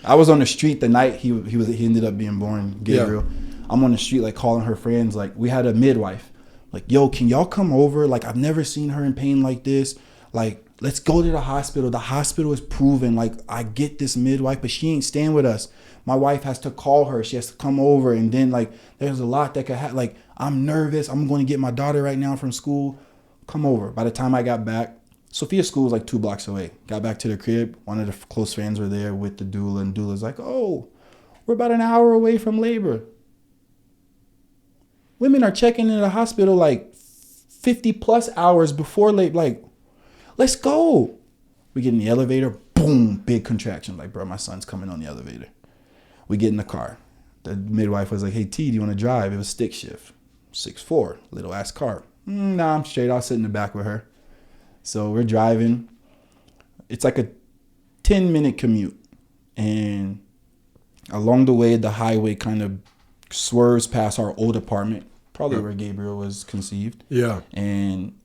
I was on the street the night he ended up being born, Gabriel. Yeah. I'm on the street like calling her friends. Like we had a midwife. Like, yo, can y'all come over? Like I've never seen her in pain like this. Like let's go to the hospital. The hospital is proven. Like I get this midwife, but she ain't staying with us. My wife has to call her. She has to come over. And then like there's a lot that could happen. Like I'm nervous. I'm going to get my daughter right now from school. Come over. By the time I got back, Sophia's school was like 2 blocks away. Got back to the crib. One of the close friends were there with the doula. And doula's like, oh, we're about an hour away from labor. Women are checking into the hospital like 50 plus hours before labor. Like, let's go. We get in the elevator. Boom. Big contraction. Like, bro, my son's coming on the elevator. We get in the car. The midwife was like, hey, T, do you want to drive? It was stick shift. 6'4", little ass car. Nah, I'm straight. I'll sit in the back with her. So we're driving. It's like a 10-minute commute. And along the way, the highway kind of swerves past our old apartment, probably where Gabriel was conceived. Yeah. And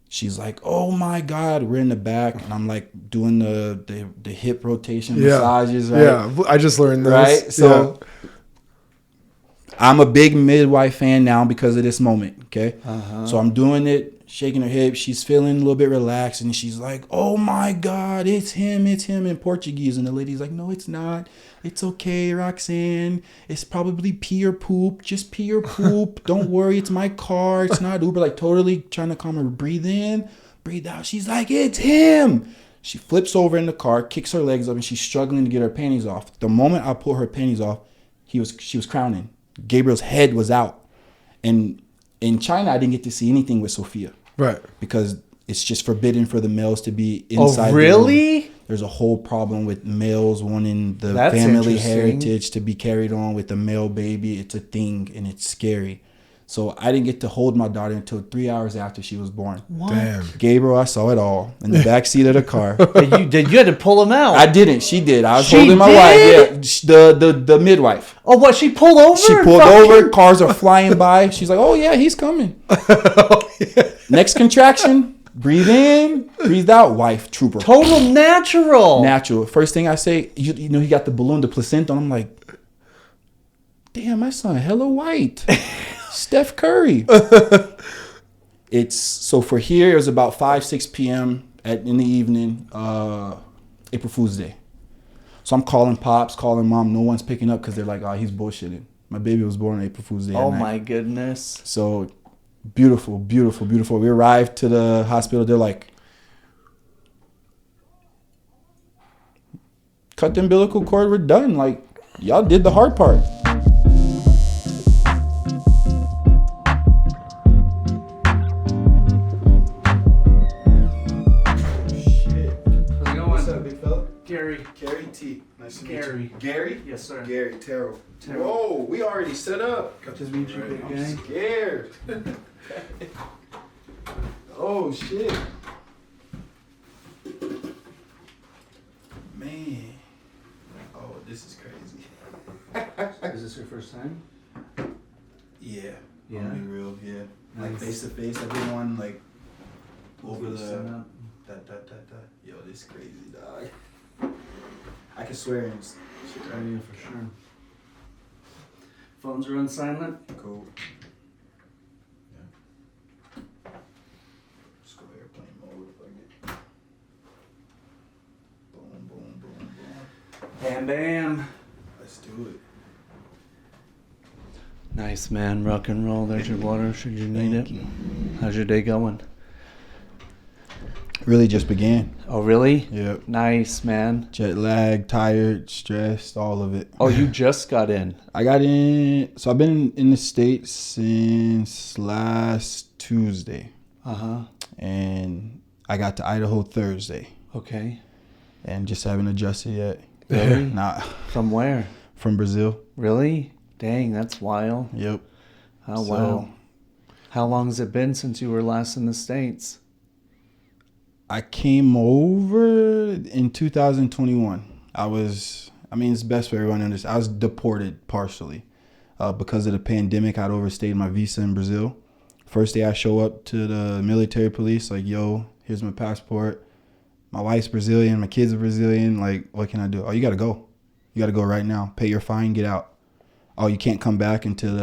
she's like, oh my God, we're in the back. And I'm like doing the hip rotation massages, right? Yeah, I just learned this. Right? So I'm a big midwife fan now because of this moment, okay? So I'm doing it, shaking her hips. She's feeling a little bit relaxed. And she's like, oh my God, it's him in Portuguese. And the lady's like, no, it's not. It's okay, Roxanne. It's probably pee or poop. Just pee or poop. Don't worry, it's my car. It's not Uber. Like totally trying to calm her. Breathe in, breathe out. She's like, it's him. She flips over in the car, kicks her legs up, and she's struggling to get her panties off. The moment I pull her panties off, she was crowning. Gabriel's head was out. And in China, I didn't get to see anything with Sophia. Right. Because it's just forbidden for the males to be inside. Oh, really? There's a whole problem with males wanting the family heritage to be carried on with the male baby. It's a thing and it's scary. So I didn't get to hold my daughter until 3 hours after she was born. What? Damn. Gabriel, I saw it all in the back seat of the car. You had to pull him out. I didn't. She did. I was holding my wife. Yeah, the midwife. Oh, what? She pulled over? She pulled over. Cars are flying by. She's like, oh, yeah, he's coming. Next contraction. Breathe in, breathe out, wife, trooper. Total natural. Natural. First thing I say, you know, he got the balloon, the placenta. And I'm like, damn, my son, hella white. Steph Curry. It's so for here, it was about 5-6 p.m. in the evening, April Fool's Day. So I'm calling pops, calling mom. No one's picking up because they're like, oh, he's bullshitting. My baby was born on April Fool's Day. Oh my goodness. So beautiful, beautiful, beautiful. We arrived to the hospital. They're like, cut the umbilical cord. We're done. Like, y'all did the hard part. Gary T. Nice to meet you. Gary? Yes, sir. Gary, Terriel. Whoa, we already set up. Got to meet you, big guy. I'm scared. Oh, shit. Man. Oh, this is crazy. Is this your first time? Yeah. Yeah. I'll be real, yeah. Nice. Like face to face. I did one like over the Yo, this is crazy, dog. I can swear in shit right here for sure. Phones are on silent. Cool. Yeah. Just go airplane mode if I get. Boom, boom, boom, boom. Bam, bam. Let's do it. Nice, man. Rock and roll. There's your water. Should you need it? How's your day going? Really just began. Oh, really? Yep. Nice, man. Jet lag, tired, stressed, all of it. Oh, you just got in? I got in. So I've been in the States since last Tuesday. Uh-huh. And I got to Idaho Thursday. Okay. And just haven't adjusted yet. Really? Nah. From where? From Brazil. Really? Dang, that's wild. Yep. Oh, wow. How long has it been since you were last in the States? I came over in 2021. It's best for everyone to understand. I was deported partially because of the pandemic. I'd overstayed my visa in Brazil. First day I show up to the military police, like, yo, here's my passport. My wife's Brazilian. My kids are Brazilian. Like, what can I do? Oh, you got to go. You got to go right now. Pay your fine, get out. Oh, you can't come back until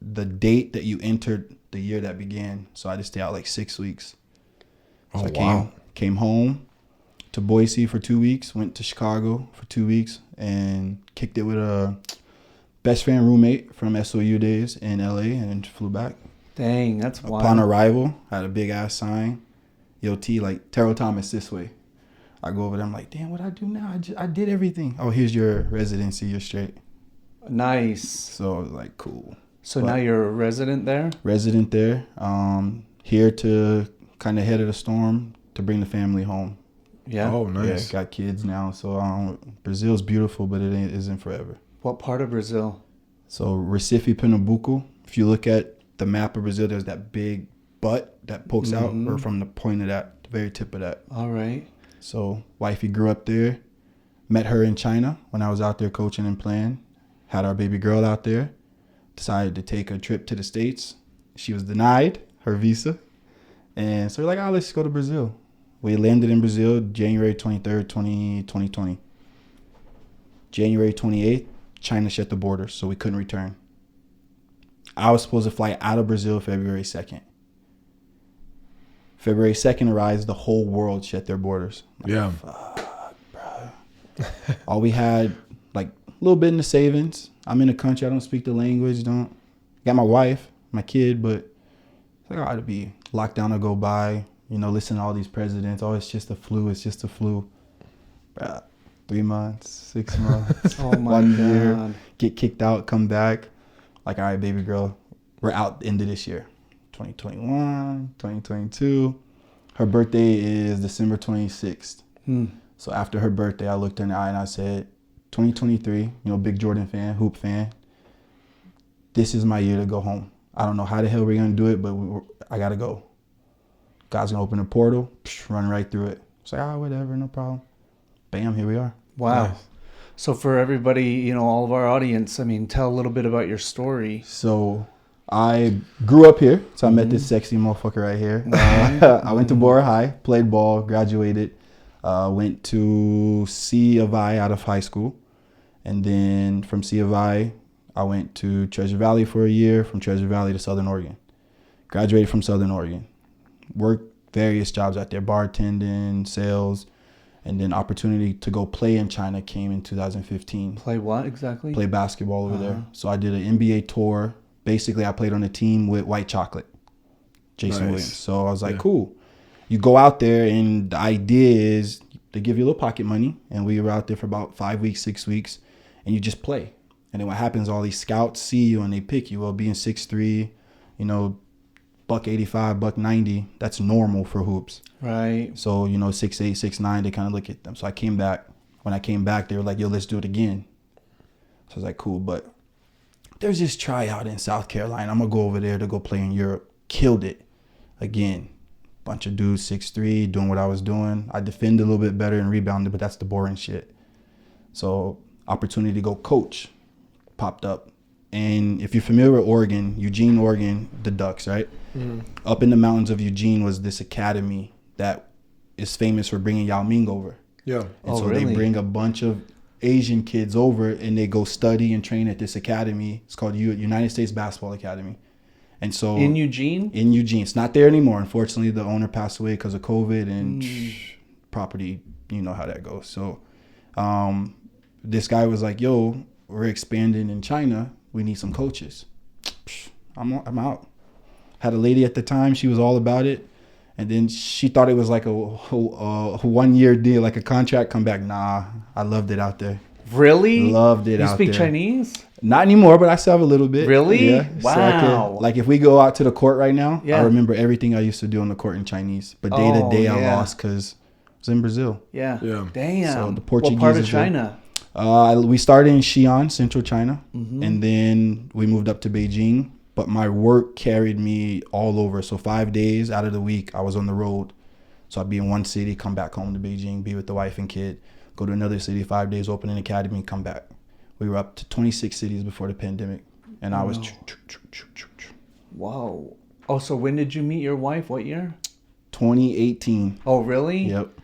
the date that you entered the year that began. So I just stayed out like 6 weeks. So I came home to Boise for 2 weeks, went to Chicago for 2 weeks, and kicked it with a best friend roommate from SOU days in LA, and flew back. Dang, that's wild. Upon arrival, I had a big ass sign. Yo, T, like, Terriel Thomas this way. I go over there, I'm like, damn, what I do now? I did everything. Oh, here's your residency, you're straight. Nice. So I was like, cool. So now you're a resident there? Resident there. Here to kind of head of the storm to bring the family home. Yeah. Oh, nice. Yeah, got kids now. So Brazil's beautiful, but it isn't forever. What part of Brazil? So Recife, Pernambuco. If you look at the map of Brazil, there's that big butt that pokes out, or from the point of that, the very tip of that. All right. So wifey grew up there. Met her in China when I was out there coaching and playing. Had our baby girl out there. Decided to take a trip to the States. She was denied her visa. And so we're like, let's go to Brazil. We landed in Brazil January 23rd, 2020. January 28th, China shut the borders, so we couldn't return. I was supposed to fly out of Brazil February 2nd. February 2nd arrives, the whole world shut their borders. Yeah. Fuck, bro. All we had, like, a little bit in the savings. I'm in the country. I don't speak the language. Got my wife, my kid, but it's like, I ought to be locked down to go by. You know, listen to all these presidents. Oh, it's just a flu. It's just a flu. Bruh, 3 months, 6 months, Oh my 1 God. year, get kicked out, come back. Like, all right, baby girl, we're out the end of this year. 2021, 2022. Her birthday is December 26th. So after her birthday, I looked her in the eye and I said, 2023, you know, big Jordan fan, hoop fan. This is my year to go home. I don't know how the hell we're going to do it, but I got to go. God's going to open a portal, run right through it. It's like, whatever, no problem. Bam, here we are. Wow. Nice. So for everybody, you know, all of our audience, I mean, tell a little bit about your story. So I grew up here. So I met this sexy motherfucker right here. I went to Bora High, played ball, graduated, went to C of I out of high school. And then from C of I went to Treasure Valley for a year, from Treasure Valley to Southern Oregon. Graduated from Southern Oregon. Worked various jobs out there, bartending, sales, and then opportunity to go play in China came in 2015. Play what exactly? Play basketball over there. So I did an NBA tour. Basically, I played on a team with White Chocolate, Jason Williams. So I was like, cool. You go out there, and the idea is they give you a little pocket money, and we were out there for about 5 weeks, 6 weeks, and you just play. And then what happens, all these scouts see you, and they pick you. Well, being 6'3", you know, $185, $190, that's normal for hoops. Right. So, you know, 6'8", 6'9", they kind of look at them. So I came back. When I came back, they were like, yo, let's do it again. So I was like, cool. But there's this tryout in South Carolina. I'm going to go over there to go play in Europe. Killed it. Again, bunch of dudes, 6'3", doing what I was doing. I defended a little bit better and rebounded, but that's the boring shit. So opportunity to go coach popped up. And if you're familiar with Oregon, Eugene, Oregon, the Ducks, right? Up in the mountains of Eugene was this academy that is famous for bringing Yao Ming over. Yeah. And so really? they bring a bunch of Asian kids over and they go study and train at this academy. It's called United States Basketball Academy. And so In Eugene? In Eugene. It's not there anymore. Unfortunately, the owner passed away because of COVID and property, you know how that goes. So this guy was like, yo, we're expanding in China. We need some coaches. I'm out. Had a lady at the time. She was all about it. And then she thought it was like a 1 year deal, like a contract. Come back. Nah, I loved it out there. Really? Loved it out there. You speak Chinese? Not anymore, but I still have a little bit. Really? Yeah. Wow. Like if we go out to the court right now, Yeah. I remember everything I used to do on the court in Chinese. But day to day, I lost because I was in Brazil. Yeah. Yeah. Damn. So the Portuguese. What part of is there. China? We started in Xi'an, central China, and then we moved up to Beijing. But my work carried me all over. So 5 days out of the week, I was on the road. So I'd be in one city, come back home to Beijing, be with the wife and kid, go to another city, 5 days, open an academy, come back. We were up to 26 cities before the pandemic, and I was. Whoa. Oh, so when did you meet your wife? What year? 2018. Oh, really? Yep.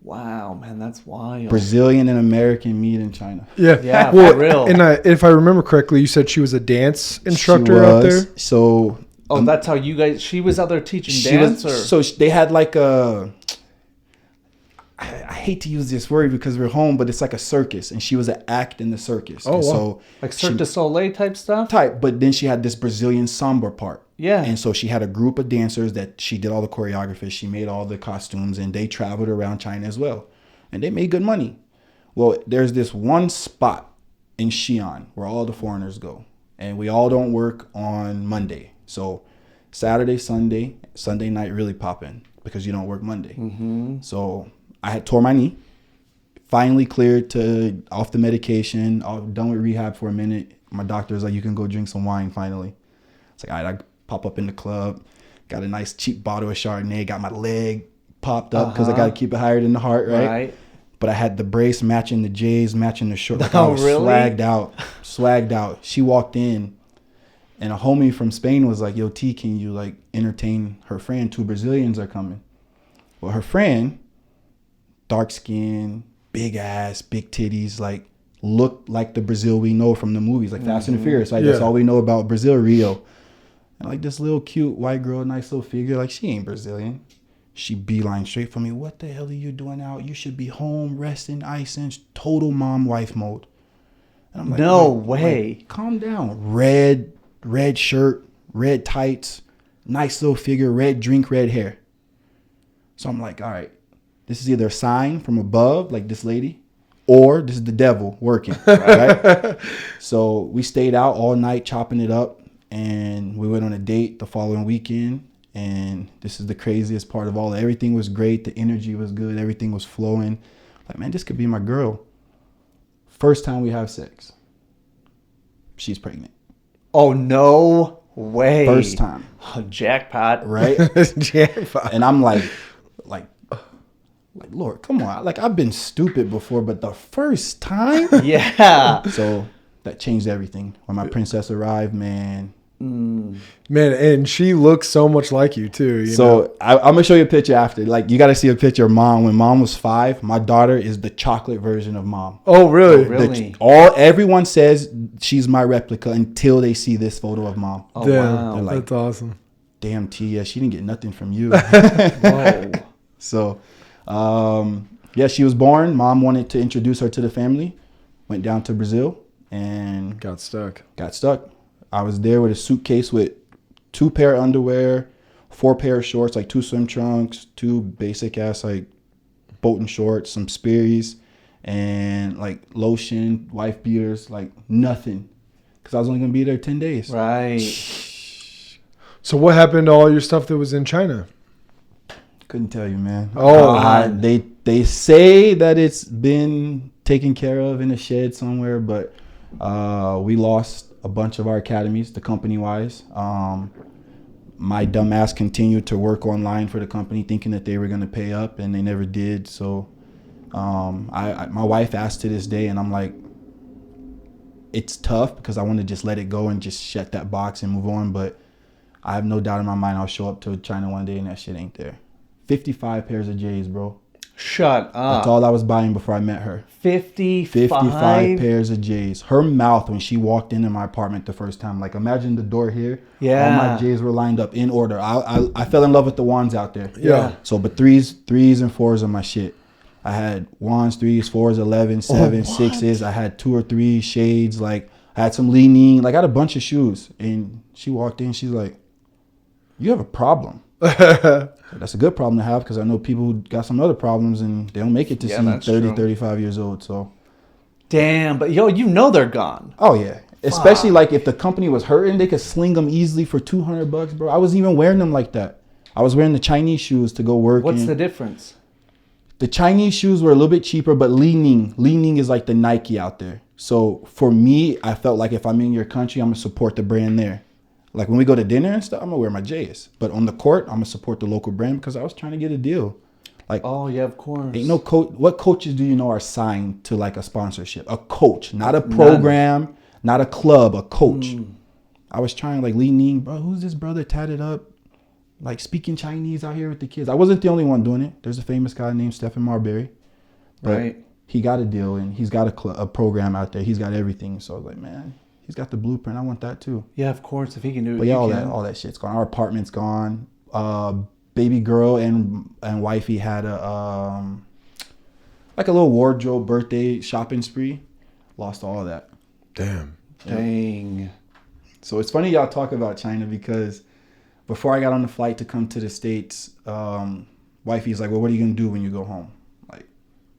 Wow, man, that's wild. Brazilian and American meet in China. Yeah. Yeah, Well, for real. and if I remember correctly, you said she was a dance She instructor out there. was. So Oh, that's how you guys. She was out there teaching she dance, was. or So they had like a. I hate to use this word because we're home, but it's like a circus, and she was an act in the circus. Oh, And wow. So like Cirque du Soleil type stuff. type, but then she had this Brazilian samba part. Yeah. And so she had a group of dancers that she did all the choreography. She made all the costumes, and they traveled around China as well. And they made good money. Well, there's this one spot in Xi'an where all the foreigners go. And we all don't work on Monday. So Saturday, Sunday night really popping because you don't work Monday. Mm-hmm. So I had tore my knee. Finally cleared to off the medication. I'm done with rehab for a minute. My doctor was like, you can go drink some wine finally. It's like, all right, I pop up in the club, got a nice cheap bottle of Chardonnay, got my leg popped up because I got to keep it higher than the heart, right? But I had the brace matching the J's, matching the short. Like I was swagged out. She walked in, and a homie from Spain was like, yo, T, can you like entertain her friend? 2 Brazilians are coming. Well, her friend, dark skin, big ass, big titties, like looked like the Brazil we know from the movies, like Fast and the Furious. Like that's all we know about Brazil, Rio. And like this little cute white girl, nice little figure, like she ain't Brazilian. She beeline straight for me. What the hell are you doing out? You should be home, resting, icing, total mom wife mode. And I'm like, no way. Like, calm down. Red shirt, red tights, nice little figure, red drink, red hair. So I'm like, all right, this is either a sign from above, like this lady, or this is the devil working, right? So we stayed out all night chopping it up, and we went on a date the following weekend. And this is the craziest part of all. Everything was great. The energy was good. Everything was flowing. Like, man, this could be my girl. First time we have sex, she's pregnant. Oh, no way. First time. Oh, jackpot. Right? Jackpot. And I'm like, Lord, come on. Like, I've been stupid before, but the first time? Yeah. So that changed everything. When my princess arrived, man. Man, and she looks so much like you too. You know? I'm gonna show you a picture after. Like, you got to see a picture of mom. When mom was 5, my daughter is the chocolate version of mom. Oh, really? Oh, really? Everyone says she's my replica until they see this photo of mom. Oh, Damn, wow. They're like, that's awesome. Damn, T, yeah, she didn't get nothing from you. Whoa. So, yeah, she was born. Mom wanted to introduce her to the family. Went down to Brazil and Got stuck. I was there with a suitcase with 2 pair of underwear, 4 pair of shorts, like 2 swim trunks, 2 basic ass like boating shorts, some Sperry's, and like lotion, wife beaters, like nothing, because I was only gonna be there 10 days. Right. So what happened to all your stuff that was in China? Couldn't tell you, man. Oh, they say that it's been taken care of in a shed somewhere, but we lost a bunch of our academies, the company wise. My dumb ass continued to work online for the company thinking that they were going to pay up, and they never did. So my wife asked to this day, and I'm like, it's tough because I want to just let it go and just shut that box and move on. But I have no doubt in my mind I'll show up to China one day and that shit ain't there. 55 pairs of J's, bro. Shut up. That's all I was buying before I met her. 55 pairs of J's. Her mouth when she walked into my apartment the first time, like imagine the door here. Yeah. All my J's were lined up in order. I fell in love with the wands out there. Yeah. So, but threes and 4s are my shit. I had wands, 3s, 4s, 11, 7, 6s. I had 2 or 3 shades. Like I had some leaning. Like I had a bunch of shoes. And she walked in. She's like, "You have a problem." That's a good problem to have because I know people who got some other problems and they don't make it to see 30, true. 35 years old. So, Damn, but yo, you know they're gone. oh yeah. Especially like if the company was hurting, they could sling them easily for $200, bro. I wasn't even wearing them like that. I was wearing the Chinese shoes to go work. What's the difference? The Chinese shoes were a little bit cheaper, but Li-Ning is like the Nike out there. So for me, I felt like if I'm in your country, I'm gonna support the brand there. Like when we go to dinner and stuff, I'm gonna wear my J's. But on the court, I'm gonna support the local brand because I was trying to get a deal. Like, oh yeah, of course. ain't no coach. What coaches do you know are signed to like a sponsorship? A coach, not a program, not a club, a coach. I was trying like Li-Ning, bro. Who's this brother tatted up, like speaking Chinese out here with the kids? I wasn't the only one doing it. There's a famous guy named Stephen Marbury. Right. He got a deal and he's got a program out there. He's got everything. So I was like, man, he's got the blueprint. I want that too. Yeah, of course. If he can do it, but yeah, all that shit's gone. Our apartment's gone. Baby girl and wifey had a like a little wardrobe birthday shopping spree. Lost all of that. Damn. Dang. So it's funny y'all talk about China because before I got on the flight to come to the States, wifey's like, well, what are you going to do when you go home? Like,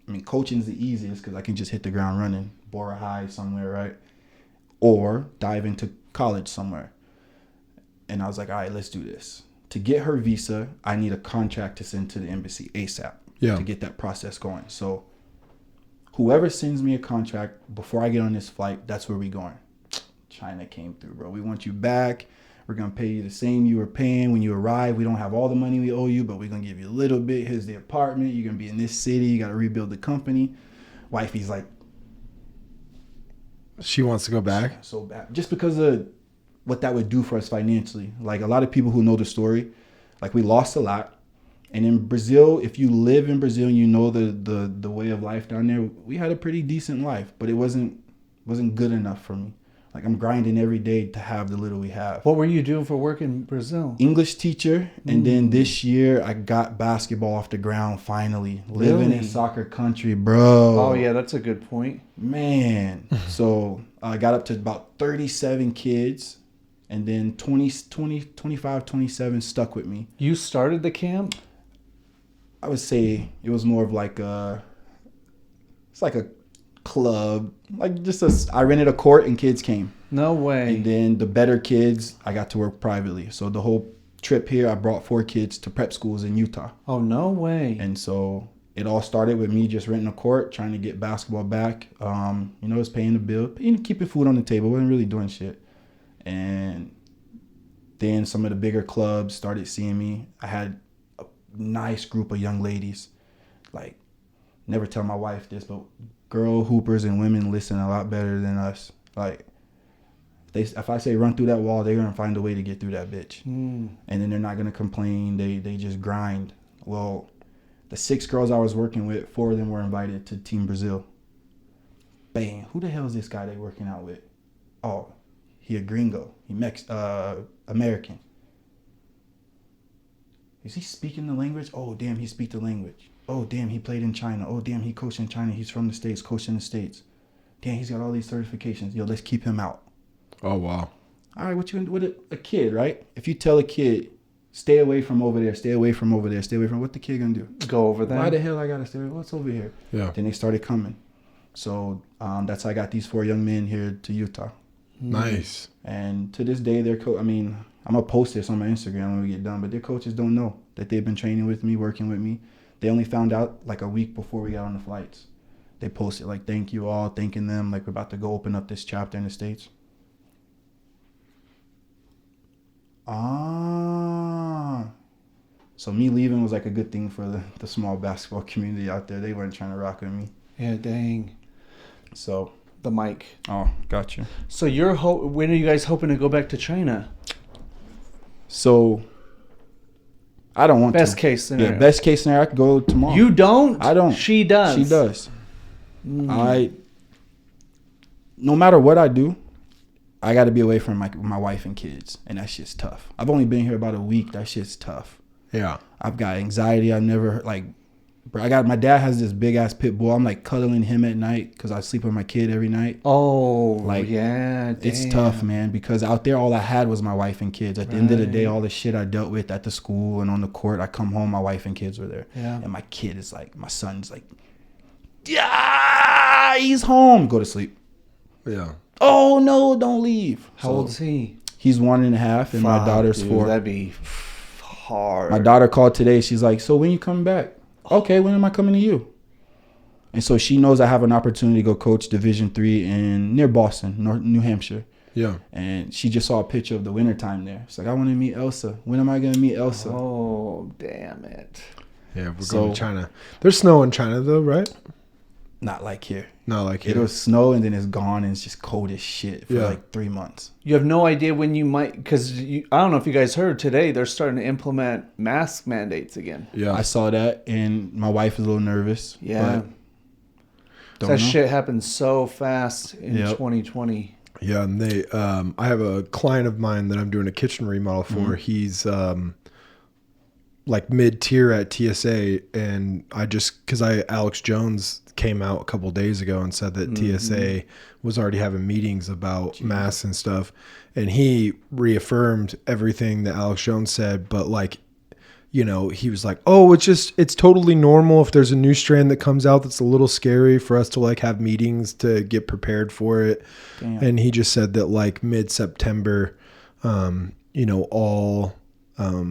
I mean, coaching's the easiest because I can just hit the ground running, Bora High somewhere, right? Or dive into college somewhere. And I was like, all right, let's do this. To get her visa, I need a contract to send to the embassy ASAP to get that process going. So whoever sends me a contract before I get on this flight, that's where we going. China came through, bro. We want you back. We're going to pay you the same you were paying when you arrived. We don't have all the money we owe you, but we're going to give you a little bit. Here's the apartment. You're going to be in this city. You got to rebuild the company. Wifey's like, she wants to go back? So bad. Just because of what that would do for us financially. Like a lot of people who know the story, like we lost a lot. And in Brazil, if you live in Brazil and you know the way of life down there, we had a pretty decent life, but it wasn't good enough for me. Like I'm grinding every day to have the little we have. What were you doing for work in Brazil? English teacher. And then this year I got basketball off the ground finally. Living in soccer country, bro. Oh yeah, that's a good point. Man. So I got up to about 37 kids. And then 25, 27 stuck with me. You started the camp? I would say it was more of like it's like a club, like I rented a court and kids came. No way. And then the better kids, I got to work privately. So the whole trip here, I brought 4 kids to prep schools in Utah. Oh, no way. And so it all started with me just renting a court, trying to get basketball back. It was paying the bill, keeping food on the table, wasn't really doing shit. And then some of the bigger clubs started seeing me. I had a nice group of young ladies. Like, never tell my wife this, but girl hoopers and women listen a lot better than us. Like, if I say run through that wall, they're going to find a way to get through that bitch. And then they're not going to complain. They just grind. Well, the 6 girls I was working with, 4 of them were invited to Team Brazil. Bang. Who the hell is this guy they working out with? Oh, he a gringo. He American. Is he speaking the language? Oh, damn, he speak the language. Oh, damn, he played in China. Oh, damn, he coached in China. He's from the States, coached in the States. Damn, he's got all these certifications. Yo, let's keep him out. Oh, wow. All right, what you gonna do with a kid, right? If you tell a kid, stay away from over there, stay away from over there, stay away from, what the kid gonna do? Go over there. Why the hell I gotta stay? What's over here? Yeah. Then they started coming. So that's how I got these 4 young men here to Utah. Nice. And to this day, I'm gonna post this on my Instagram when we get done, but their coaches don't know that they've been training with me, working with me. They only found out like a week before we got on the flights. They posted like, thank you all, thanking them, like we're about to go open up this chapter in the States. So me leaving was like a good thing for the small basketball community out there. They weren't trying to rock with me. Yeah, dang. So the mic. Oh, gotcha. So when are you guys hoping to go back to China? So I don't want best case scenario. Yeah, best case scenario, I could go tomorrow. You don't? I don't. She does. She does. No matter what I do, I got to be away from my wife and kids, and that shit's tough. I've only been here about a week. That shit's tough. Yeah. I've got anxiety. I've never my dad has this big ass pit bull. I'm like cuddling him at night because I sleep with my kid every night. Oh, yeah. Damn. It's tough, man, because out there all I had was my wife and kids. At the end of the day, all the shit I dealt with at the school and on the court, I come home, my wife and kids were there. Yeah. And my kid is like, my son's like, yeah, he's home. Go to sleep. Yeah. Oh, no, don't leave. How old is he? He's 1.5 and my daughter's 4. That'd be hard. My daughter called today. She's like, so when you coming back? Okay, when am I coming to you? And so she knows I have an opportunity to go coach Division III near Boston, New Hampshire. Yeah. And she just saw a picture of the wintertime there. She's like, I want to meet Elsa. When am I going to meet Elsa? Oh, damn it. Yeah, we're going to China. There's snow in China, though, right? Not like here. Not like here. It'll snow and then it's gone and it's just cold as shit for like 3 months. You have no idea when you might, because I don't know if you guys heard today, they're starting to implement mask mandates again. Yeah. I saw that and my wife is a little nervous. Yeah. But That shit happened so fast in 2020. Yeah, and they I have a client of mine that I'm doing a kitchen remodel for. He's like mid-tier at TSA, and because Alex Jones came out a couple days ago and said that TSA was already having meetings about masks and stuff, and he reaffirmed everything that Alex Jones said, but like, you know, he was like, oh, it's totally normal if there's a new strand that comes out that's a little scary for us to like have meetings to get prepared for it. Damn. And he just said that like mid-September, you know, all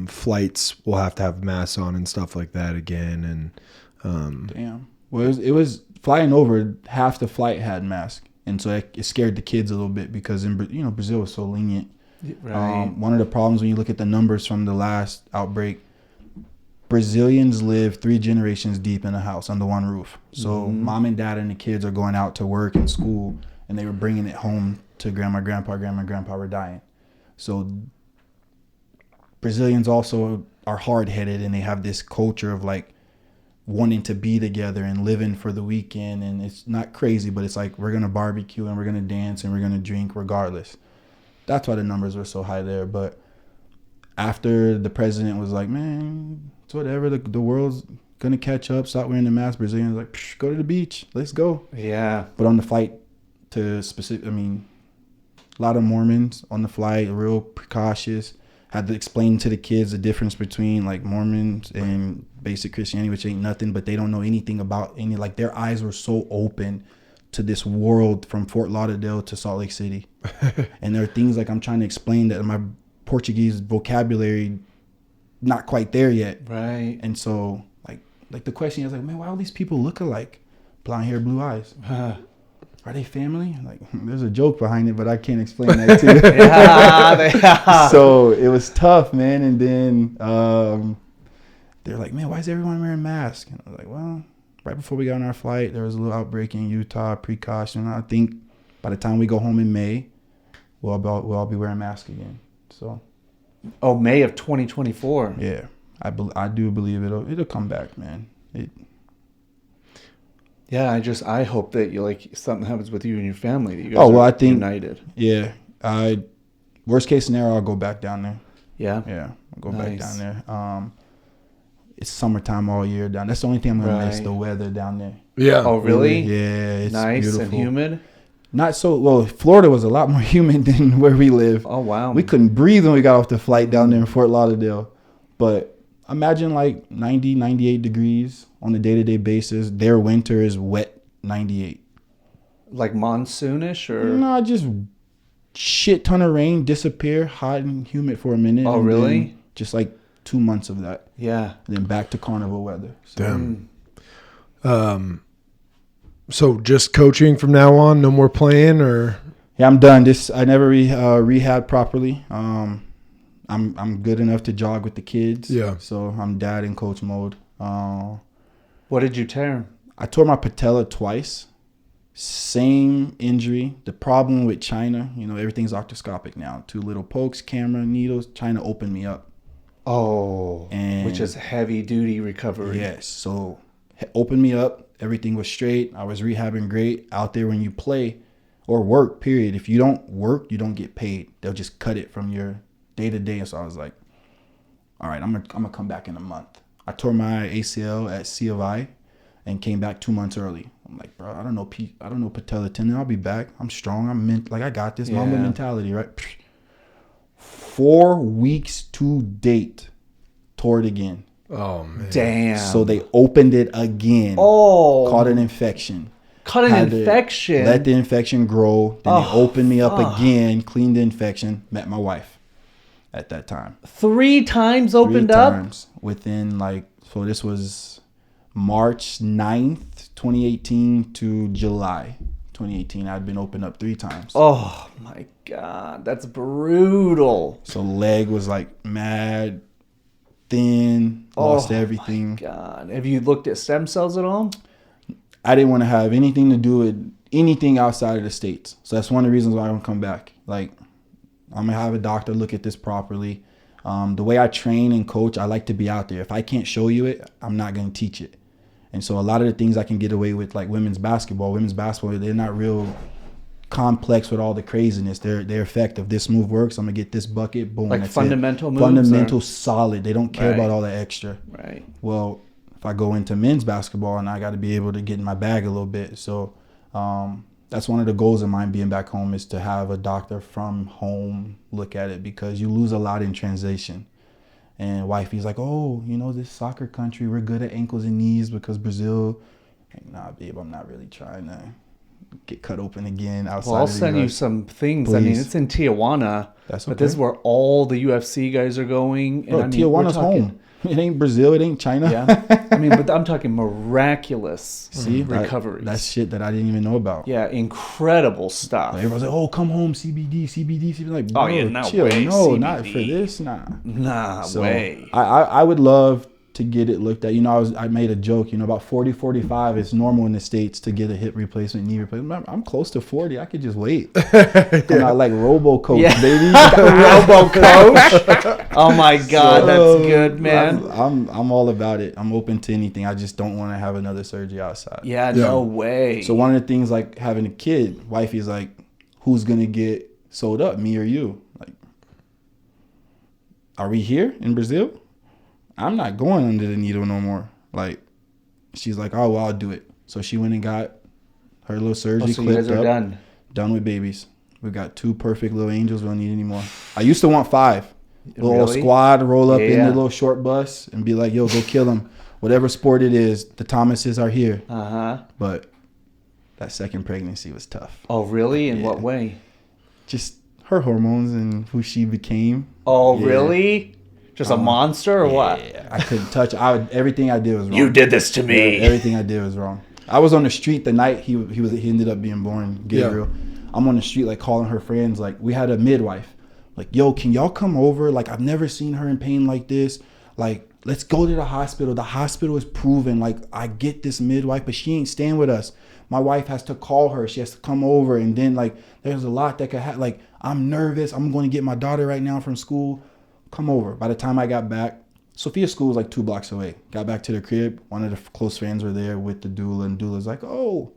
flights will have to have masks on and stuff like that again. And damn. Well, it was flying over, half the flight had masks, and so it scared the kids a little bit because Brazil was so lenient. Right. One of the problems when you look at the numbers from the last outbreak, Brazilians live 3 generations deep in a house under one roof. So mom and dad and the kids are going out to work and school, and they were bringing it home to grandma, grandpa were dying. So Brazilians also are hard-headed, and they have this culture of like wanting to be together and living for the weekend. And it's not crazy, but it's like we're going to barbecue and we're going to dance and we're going to drink regardless. That's why the numbers were so high there. But after the president was like, man, it's whatever, the world's going to catch up, stop wearing the mask, Brazilians like, go to the beach, let's go. Yeah. But on the flight to a lot of Mormons on the flight, real precautious. Had to explain to the kids the difference between like Mormons and basic Christianity, which ain't nothing, but they don't know anything about any, like their eyes were so open to this world from Fort Lauderdale to Salt Lake City. And there are things like I'm trying to explain that my Portuguese vocabulary not quite there yet. Right. And so like the question is like, man, why all these people look alike? Blonde hair, blue eyes. Are they family? Like, there's a joke behind it, but I can't explain that to you. So it was tough, man. And then they're like, man, why is everyone wearing masks? And I was like, well, right before we got on our flight, there was a little outbreak in Utah, precaution. I think by the time we go home in May, we'll all be wearing masks again. So, May of 2024. Yeah, I do believe it'll come back, man. Yeah, I hope that something happens with you and your family. That you guys I think united. Yeah, worst case scenario, I'll go back down there. Yeah, I'll go back down there. It's summertime all year down. That's the only thing I'm gonna miss, the weather down there. Yeah. Oh, really? Yeah, it's nice beautiful. And humid. Not so well. Florida was a lot more humid than where we live. Oh wow. We couldn't breathe when we got off the flight down there in Fort Lauderdale. But imagine like 90, 98 degrees on a day-to-day basis. Their winter is wet 98. Like monsoonish or? No, just shit ton of rain, disappear, hot and humid for a minute. Oh, really? Just like 2 months of that. Yeah. And then back to carnival weather. So. Damn. So just coaching from now on, no more playing, or? Yeah, I'm done. I never rehabbed properly. I'm good enough to jog with the kids. Yeah. So I'm dad in coach mode. What did you tear? I tore my patella twice. Same injury. The problem with China, everything's arthroscopic now. 2 little pokes, camera, needles. China opened me up. Oh. Which is heavy duty recovery. Yes. So opened me up. Everything was straight. I was rehabbing great. Out there when you play or work, period. If you don't work, you don't get paid. They'll just cut it from your day to day. And so I was like, all right, I'm gonna come back in a month. I tore my ACL at C of I and came back 2 months early. I'm like, bro, I don't know patella tendon. I'll be back. I'm strong. I got this. Mamba mentality, right? 4 weeks to date, tore it again. Oh man! Damn. So they opened it again. Oh. Caught an infection. Let the infection grow. Then they opened me up again. Cleaned the infection. Met my wife at that time. 3 times opened up? 3 times within so this was March 9th, 2018 to July 2018. I'd been opened up 3 times. Oh my God. That's brutal. So leg was mad thin, lost everything. Oh my God. Have you looked at stem cells at all? I didn't want to have anything to do with anything outside of the States. So that's one of the reasons why I don't come back. I'm going to have a doctor look at this properly. The way I train and coach, I like to be out there. If I can't show you it, I'm not going to teach it. And so a lot of the things I can get away with, like women's basketball, they're not real complex with all the craziness. They're effective. This move works. I'm gonna get this bucket. Boom. Like that's fundamental it. moves. Fundamental, solid. They don't care Right. about all the extra. Right. Well, if I go into men's basketball, and I got to be able to get in my bag a little bit. So that's one of the goals of mine being back home, is to have a doctor from home look at it, because you lose a lot in translation. And wifey's like, oh, this soccer country, we're good at ankles and knees because Brazil. Like, nah, babe, I'm not really trying to get cut open again outside. Well, I'll of the send you US. some things. Please. I mean, it's in Tijuana, That's but okay. this is where all the UFC guys are going. And Bro, I mean, Tijuana's home. It ain't Brazil. It ain't China. Yeah, I mean, but I'm talking miraculous See, recoveries. That's shit that I didn't even know about. Yeah, incredible stuff. Like, everyone's like, "Oh, come home, CBD." Like, Oh, bro, yeah, no chill. way, No, CBD. not for this. Nah. Nah, So way. I would love to get it looked at. I made a joke. About 40, 45, it's normal in the States to get a hip replacement, knee replacement. I'm close to 40. I could just wait. I'm not like Robo Coach, baby. Robo Coach. Oh my God, that's good, man. I'm all about it. I'm open to anything. I just don't want to have another surgery outside. Yeah, no way. So one of the things, like having a kid, wifey's like, who's gonna get sewed up, me or you? Like, are we here in Brazil? I'm not going under the needle no more. Like, she's like, oh, well, I'll do it. So she went and got her little surgery so you clipped guys are up. Done with babies. We've got 2 perfect little angels. We don't need any more. I used to want 5. Little Really? squad, roll up in Yeah. the little short bus and be like, yo, go kill them. Whatever sport it is, the Thomases are here. Uh-huh. But that second pregnancy was tough. Oh, really? In Yeah. what way? Just her hormones and who she became. Oh, Yeah. really? Just a monster or what? Yeah, I couldn't touch. Everything I did was wrong. You did this to me. Yeah, everything I did was wrong. I was on the street the night he ended up being born, Gabriel. Yeah. I'm on the street like calling her friends. Like, we had a midwife. Like, yo, can y'all come over? Like, I've never seen her in pain like this. Like, let's go to the hospital. The hospital is proven. Like, I get this midwife, but she ain't staying with us. My wife has to call her. She has to come over. And then, like, there's a lot that could happen. Like, I'm nervous. I'm going to get my daughter right now from school. Come over. By the time I got back, Sophia's school was like 2 blocks away. Got back to the crib. One of the close friends were there with the doula. And doula's like, oh,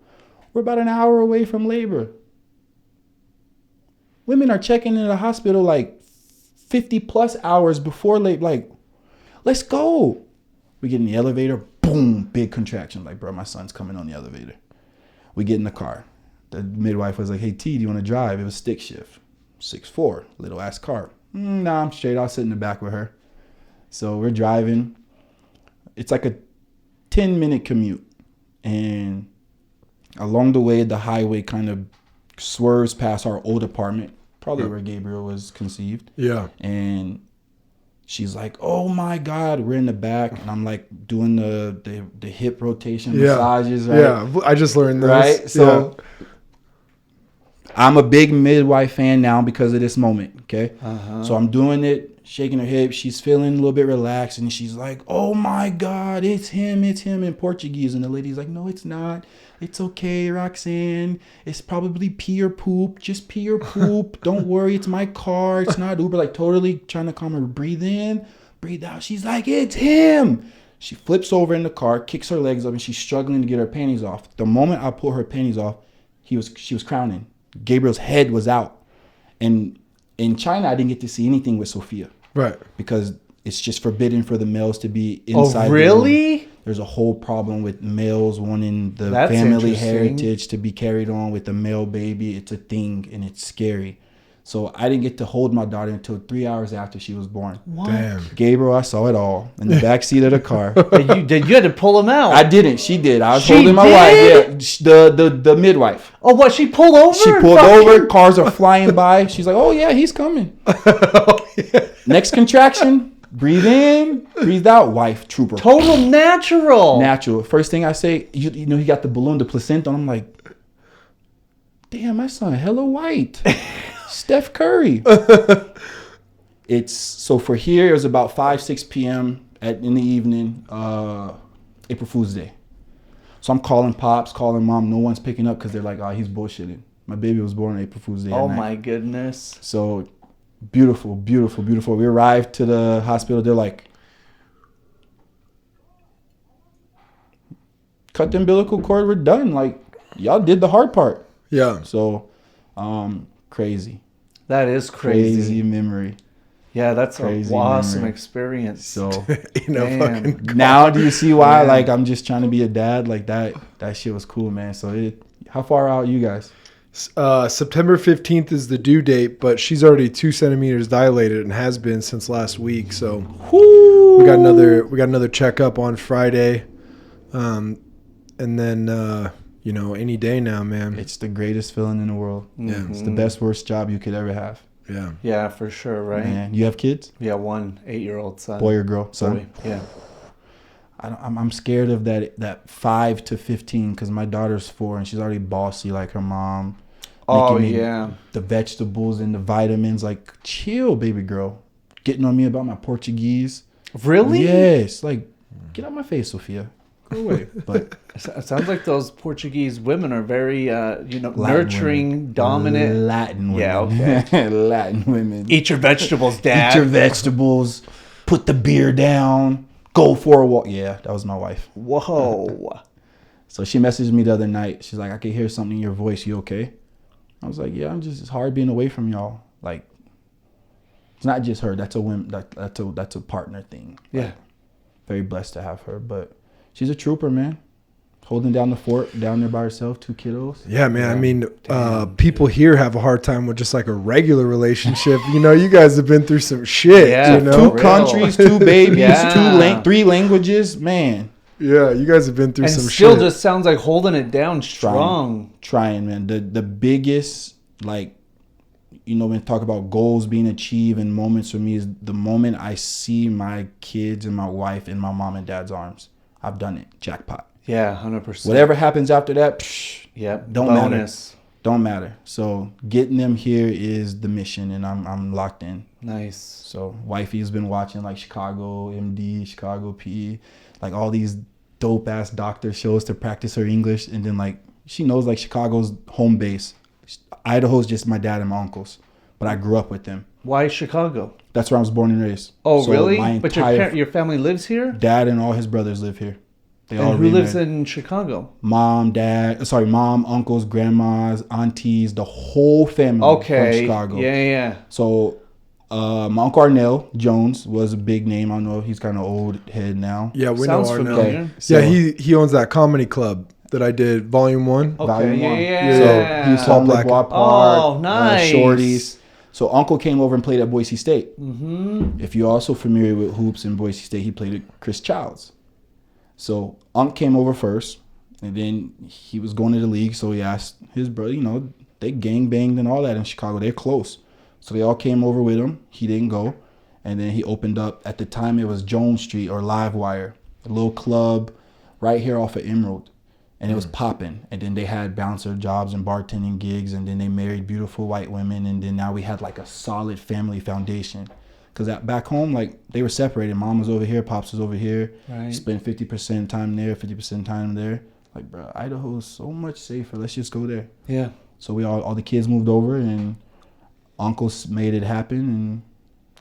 we're about an hour away from labor. Women are checking into the hospital like 50 plus hours before labor. Like, let's go. We get in the elevator. Boom. Big contraction. Like, bro, my son's coming on the elevator. We get in the car. The midwife was like, hey, T, do you want to drive? It was stick shift. 6'4", little ass car. Nah, I'm straight. I'll sit in the back with her. So we're driving. It's like a 10-minute commute. And along the way, the highway kind of swerves past our old apartment, probably where Gabriel was conceived. Yeah. And she's like, oh my God, we're in the back. And I'm like doing the hip rotation massages, right? Yeah, I just learned this. Right? So I'm a big midwife fan now because of this moment, okay? So I'm doing it, shaking her hips. She's feeling a little bit relaxed, and she's like, oh my God, it's him in Portuguese. And the lady's like, no, it's not. It's okay, Roxanne. It's probably pee or poop. Just pee or poop. Don't worry, it's my car. It's not Uber. Like, totally trying to calm her. Breathe in, breathe out. She's like, it's him. She flips over in the car, kicks her legs up, and she's struggling to get her panties off. The moment I pull her panties off, she was crowning. Gabriel's head was out. And in China, I didn't get to see anything with Sophia. Right. Because it's just forbidden for the males to be inside. Oh, really? There's a whole problem with males wanting the That's family interesting. heritage to be carried on with the male baby. It's a thing, and it's scary. So I didn't get to hold my daughter until 3 hours after she was born. What? Damn. Gabriel, I saw it all in the back seat of the car. You had to pull him out. I didn't. She did. I was She holding my did? wife. Yeah, the midwife. Oh, what? She pulled over? She pulled over. Cars are flying by. She's like, oh, yeah, he's coming. Next contraction. Breathe in. Breathe out. Wife, trooper. Total natural. Natural. First thing I say, you know, he got the balloon, the placenta. And I'm like, damn, my son hella white. Steph Curry. It's so for here, it was about 5-6 p.m. in the evening, April Fool's Day. So I'm calling pops, calling mom. No one's picking up because they're like, oh, he's bullshitting. My baby was born on April Fool's Day. Oh at night. my goodness. So beautiful, beautiful, beautiful. We arrived to the hospital. They're like, cut the umbilical cord. We're done. Like, y'all did the hard part. Yeah. So, crazy. That is crazy. Crazy memory. Yeah, that's an Crazy awesome memory. experience. So Damn. now do you see why? Yeah. Like, I'm just trying to be a dad. Like that shit was cool, man. So how far out you guys? September 15th is the due date, but she's already 2 centimeters dilated and has been since last week. So we got another checkup on Friday, and then any day now, man. It's the greatest feeling in the world. Yeah. It's the best worst job you could ever have. Yeah. Yeah, for sure, right? Man, you have kids? Yeah, 1 8-year-old son. Boy or girl? Son? Boy. Yeah. I'm scared of that 5 to 15 because my daughter's 4 and she's already bossy like her mom. Oh, making me yeah. The vegetables and the vitamins. Like, chill, baby girl. Getting on me about my Portuguese. Really? Yes. Like, get out my face, Sophia. Go away. But It sounds like those Portuguese women are very, Latin nurturing, women. dominant. Latin women. Yeah, okay. Latin women. Eat your vegetables, Dad. Eat your vegetables. Put the beer down. Go for a walk. Yeah, that was my wife. Whoa. So she messaged me the other night. She's like, I can hear something in your voice. You okay? I was like, yeah, it's hard being away from y'all. Like, it's not just her. That's a woman. That's a partner thing. Yeah. Like, very blessed to have her. But she's a trooper, man. Holding down the fort down there by herself, 2 kiddos. Yeah, man. I mean, people here have a hard time with just like a regular relationship. You guys have been through some shit. Yeah, you know? 2 countries, 2 babies, Yeah. 3 languages. Man, Yeah, you guys have been through And some still shit. just sounds like holding it down strong. trying, man. The biggest, like, when you talk about goals being achieved and moments for me is the moment I see my kids and my wife in my mom and dad's arms. I've done it. Jackpot. Yeah, 100%. Whatever happens after that, psh, Yep. don't Bonus. matter. Don't matter. So getting them here is the mission, and I'm locked in. Nice. So wifey's been watching like Chicago MD, Chicago PE, like all these dope ass doctor shows to practice her English, and then like she knows like Chicago's home base. Idaho's just my dad and my uncles, but I grew up with them. Why Chicago? That's where I was born and raised. Oh, So really? my But entire your family lives here? dad and all his brothers live here. They all And who lives remarried. in Chicago? Mom, uncles, grandmas, aunties, the whole family Okay. from Chicago. Yeah. So my Uncle Arnell Jones was a big name. I don't know if he's kind of old head now. Yeah, we Sounds know Arnell. familiar. So- Yeah, he owns that comedy club that I did, Volume 1. Okay, Volume yeah, 1. yeah. So he used to Paul come Black. Lake Park, Oh, nice. Shorties. So Uncle came over and played at Boise State. Mm-hmm. If you're also familiar with hoops in Boise State, he played with Chris Childs. So Unc came over first, and then he was going to the league. So he asked his brother, they gang banged and all that in Chicago. They're close. So they all came over with him. He didn't go. And then he opened up, at the time it was Jones Street or Livewire, a little club right here off of Emerald. And it was popping. And then they had bouncer jobs and bartending gigs. And then they married beautiful white women. And then now we had like a solid family foundation. Because back home, like, they were separated. Mom was over here, Pops was over here. Right. Spent 50% time there, 50% time there. Like, bro, Idaho is so much safer. Let's just go there. Yeah. So we all the kids moved over, and uncles made it happen. And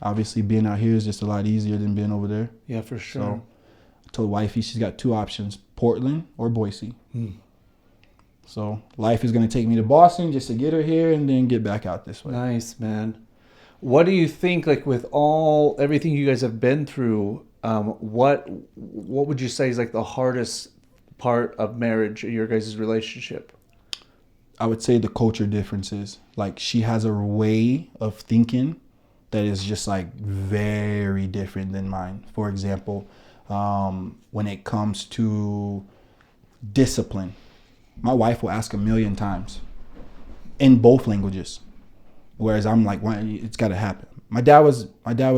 obviously being out here is just a lot easier than being over there. Yeah, for sure. So I told wifey she's got 2 options, Portland or Boise. So life is going to take me to Boston just to get her here and then get back out this way. Nice, man. What do you think, like, with everything you guys have been through, what would you say is like the hardest part of marriage, your guys' relationship? I would say the culture differences. Like, she has a way of thinking that is just like very different than mine. For example, when it comes to discipline, my wife will ask 1,000,000 times in both languages, whereas I'm like, well, it's got to happen. My dad was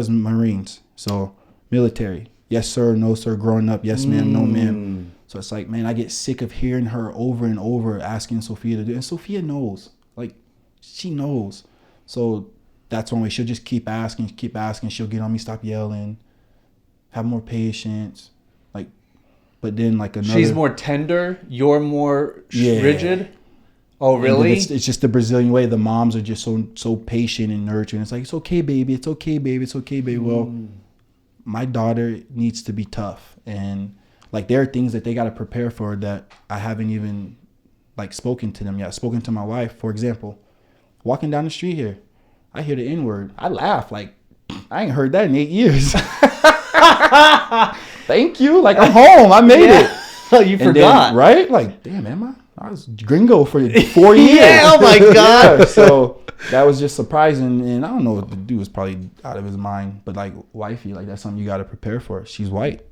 Marines, so military. Yes sir, no sir. Growing up, yes ma'am, no ma'am. So it's like, man, I get sick of hearing her over and over asking Sophia to do it. And Sophia knows. Like, she knows. So that's one way. She'll just keep asking. She'll get on me, stop yelling, have more patience. Like, but then like another. She's more tender. You're more Yeah. rigid. Oh, And then really? It's just the Brazilian way. The moms are just so patient and nurturing. It's like, it's okay, baby. It's okay, baby. It's okay, baby. Well, my daughter needs to be tough. And like there are things that they got to prepare for that I haven't even like spoken to them yet. Spoken to my wife, for example, walking down the street here, I hear the N-word. I laugh like I ain't heard that in 8 years. Thank you. Like I'm home. I made it. You forgot. Then, right? Like, damn, am I was gringo for 4 years. Yeah, oh my God. Yeah, so that was just surprising. And I don't know, the dude was probably out of his mind. But like wifey, like that's something you got to prepare for. She's white.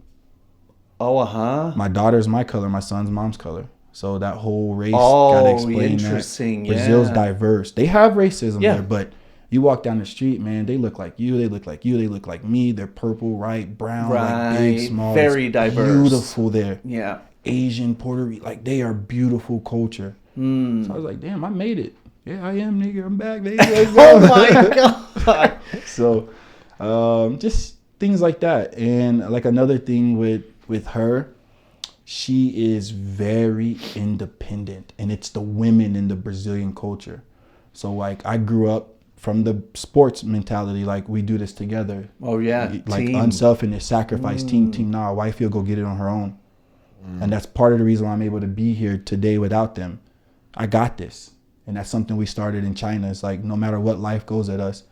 Oh, uh-huh. My daughter's my color. My son's mom's color. So that whole race got to explain interesting. that. Brazil's diverse. They have racism Yeah. there, but you walk down the street, man, they look like you. They look like you. They look like me. They're purple, right, brown, like big, small. Very it's diverse. Beautiful there. Yeah. Asian, Puerto Rican, like they are beautiful culture. So I was like, damn, I made it. Yeah, I am, nigga. I'm back, baby. Let's go. Oh my God. So, just things like that. And like another thing with her, she is very independent, and it's the women in the Brazilian culture. So like I grew up from the sports mentality, like we do this together. Oh yeah, like team. unselfish sacrifice, team. Nah, wifey will go get it on her own, and that's part of the reason why I'm able to be here today without them. I got this, and that's something we started in China. It's like no matter what life goes at us,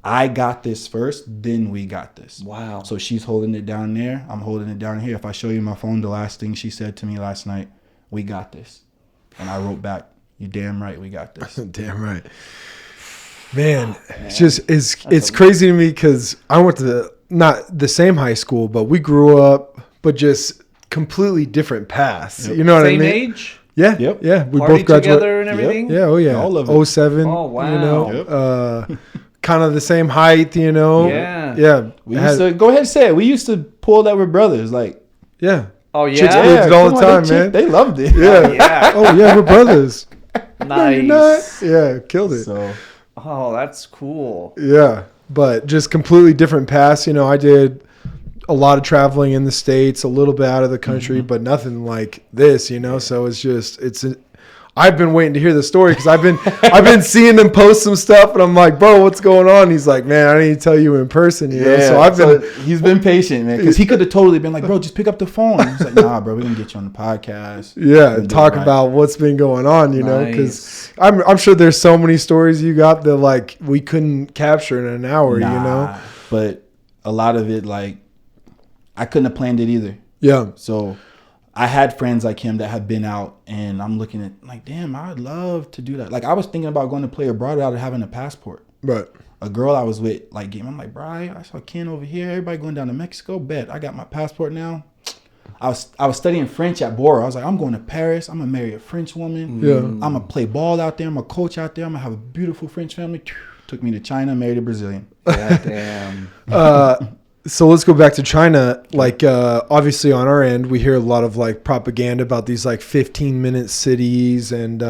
I got this first, then we got this. Wow. So she's holding it down there. I'm holding it down here. If I show you my phone, the last thing she said to me last night, we got this. And I wrote back, you damn right we got this. Damn right. Man, it's just, it's crazy to me because I went to not the same high school, but we grew up, but just completely different paths. Yep. You know what Same I mean? age? Yeah. Yep. Yeah. We Party both graduated together and everything? Yeah. Oh yeah. All of it. 07. Oh, wow. You know, Yep. kind of the same height, you know? Yeah. Yeah. We used to, go ahead and say it. We used to pull that with brothers. Like, yeah. Oh Chicks yeah? did it all the come on, time, man. They loved it. Yeah. Yeah. Oh yeah, we're brothers. No, you're Nice. not. Yeah, killed it. So, Oh, that's cool. Yeah, but just completely different paths. You know, I did a lot of traveling in the States, a little bit out of the country, but nothing like this, you know? So it's just, I've been waiting to hear the story because I've been seeing them post some stuff, and I'm like, bro, what's going on? He's like, man, I need to tell you in person. You know? So he's been patient, man, because he could have totally been like, bro, just pick up the phone. He's like, nah, bro, we're gonna get you on the podcast. Yeah, talk about what's been going on, you know, because Nice. I'm sure there's so many stories you got that like we couldn't capture in an hour, you know. But a lot of it, like, I couldn't have planned it either. Yeah. So I had friends like him that had been out, and I'm looking at like, damn, I'd love to do that. Like I was thinking about going to play abroad without having a passport. Right. A girl I was with, like, I'm like, bro, I saw Ken over here. Everybody going down to Mexico. Bet I got my passport now. I was studying French at Bora. I was like, I'm going to Paris. I'm gonna marry a French woman. Yeah. I'm gonna play ball out there. I'm gonna coach out there. I'm gonna have a beautiful French family. Took me to China, married a Brazilian. God damn. So let's go back to China. Like, obviously on our end, we hear a lot of like propaganda about these like 15-minute cities, and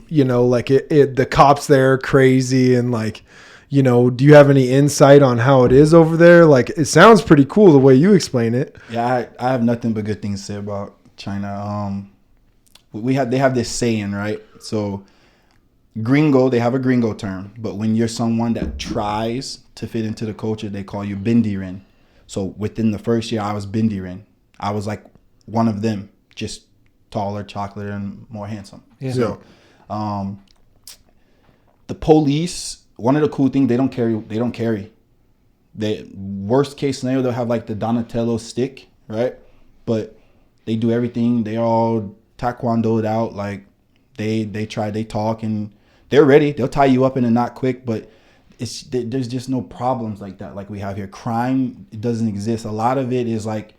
you know, like the cops there are crazy, and like, you know, do you have any insight on how it is over there? Like, it sounds pretty cool the way you explain it. Yeah, I have nothing but good things to say about China. They have this saying, right? So gringo, they have a gringo term, but when you're someone that tries to fit into the culture, they call you bindirin. So within the first year, I was bindirin. I was like one of them, just taller, chocolate, and more handsome. Yeah. So the police, one of the cool things, they don't carry. They, worst case scenario, they'll have like the Donatello stick, right? But they do everything. They all taekwondoed out. Like they talk, and they're ready. They'll tie you up in a knot quick, but there's just no problems like that like we have here. Crime, it doesn't exist. A lot of it is like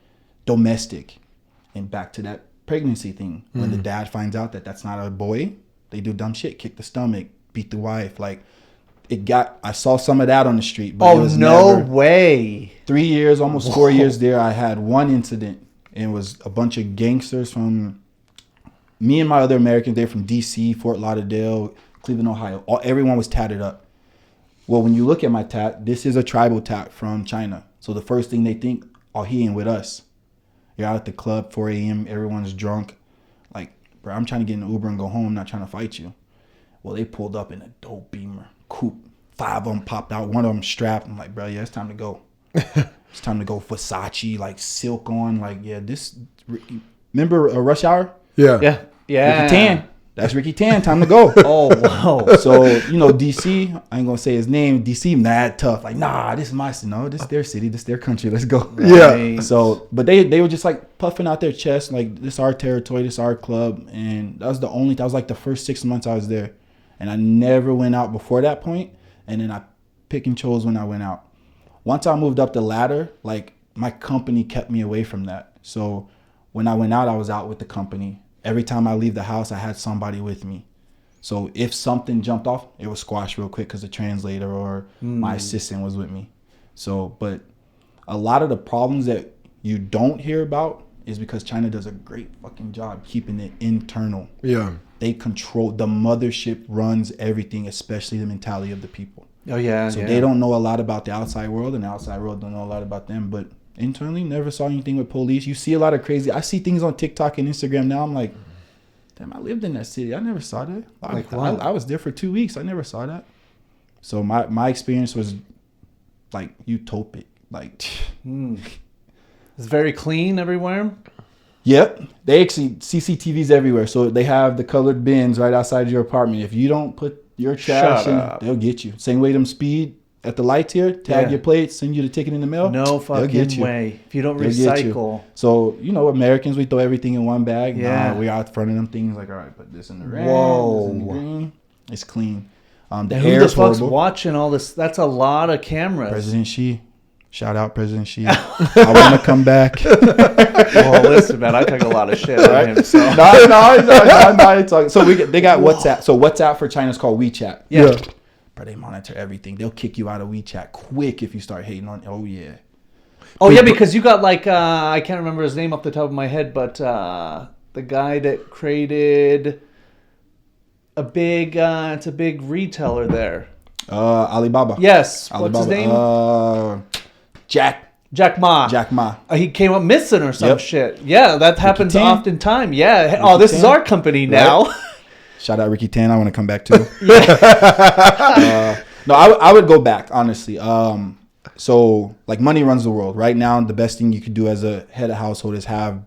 domestic. And back to that pregnancy thing. When the dad finds out that that's not a boy, they do dumb shit, kick the stomach, beat the wife. Like I saw some of that on the street. But Oh, no way. 3 years, almost 4 years there, I had one incident, and it was a bunch of gangsters from me and my other Americans. They're from DC, Fort Lauderdale, Cleveland, Ohio. Everyone was tatted up. Well, when you look at my tat, this is a tribal tat from China. So the first thing they think, oh, he ain't with us. You're out at the club, 4 a.m., everyone's drunk. Like, bro, I'm trying to get in an Uber and go home, not trying to fight you. Well, they pulled up in a dope Beamer coupe. 5 of them popped out, one of them strapped. I'm like, bro, yeah, it's time to go. It's time to go Versace, like silk on, like this. Remember Rush Hour? Yeah. Yeah. Yeah. Ricky Tan. That's Ricky Tan. Time to go. Oh, wow. So, DC, I ain't gonna say his name. DC mad tough. Like, nah, this is my city. No, this is their city. This is their country. Let's go. Yeah. So, but they were just like puffing out their chest, like, this is our territory, this is our club. And that was like the first 6 months I was there. And I never went out before that point. And then I pick and chose when I went out. Once I moved up the ladder, like, my company kept me away from that. So when I went out, I was out with the company. Every time I leave the house, I had somebody with me. So if something jumped off, it was squashed real quick because the translator or my assistant was with me. So, but a lot of the problems that you don't hear about is because China does a great fucking job keeping it internal. Yeah. They control, the mothership runs everything, especially the mentality of the people. Oh, yeah. So they don't know a lot about the outside world, and the outside world don't know a lot about them. But internally, never saw anything with police. You see a lot of crazy. I see things on TikTok and Instagram now. I'm like, damn, I lived in that city. I never saw that. Like what? I was there for 2 weeks. I never saw that. So my experience was like utopic. Like, It's very clean everywhere. yep. They actually CCTVs everywhere. So they have the colored bins right outside your apartment. If you don't put your trash Shut in, up. they'll get you. Same way them speed at the lights here, tag your plates, send you the ticket in the mail. No they'll fucking get you. way. If you don't They'll get you. recycle. So, Americans, we throw everything in one bag. Yeah. Nah, we're out front of them things like, all right, put this in the red, Whoa. this in the green. It's clean. The And air who the is fuck's horrible. watching all this? That's a lot of cameras. President Xi. Shout out President Xi. I want to come back. Well, listen, man, I talk a lot of shit on him. So. No. It's all, so they got WhatsApp. So WhatsApp for China is called WeChat. Yeah. But they monitor everything. They'll kick you out of WeChat quick if you start hating on. Oh yeah. Oh, yeah, because you got like, I can't remember his name off the top of my head, but the guy that created it's a big retailer there. Alibaba. Yes. Alibaba. What's his name? Jack Ma. Jack Ma. He came up missing or some Yep. shit. Yeah, that happens Tan. oftentimes. Yeah. Oh, this is Tan. our company now. Right. Shout out Ricky Tan. I want to come back too. No, I would go back, honestly. So, like, money runs the world. Right now, the best thing you could do as a head of household is have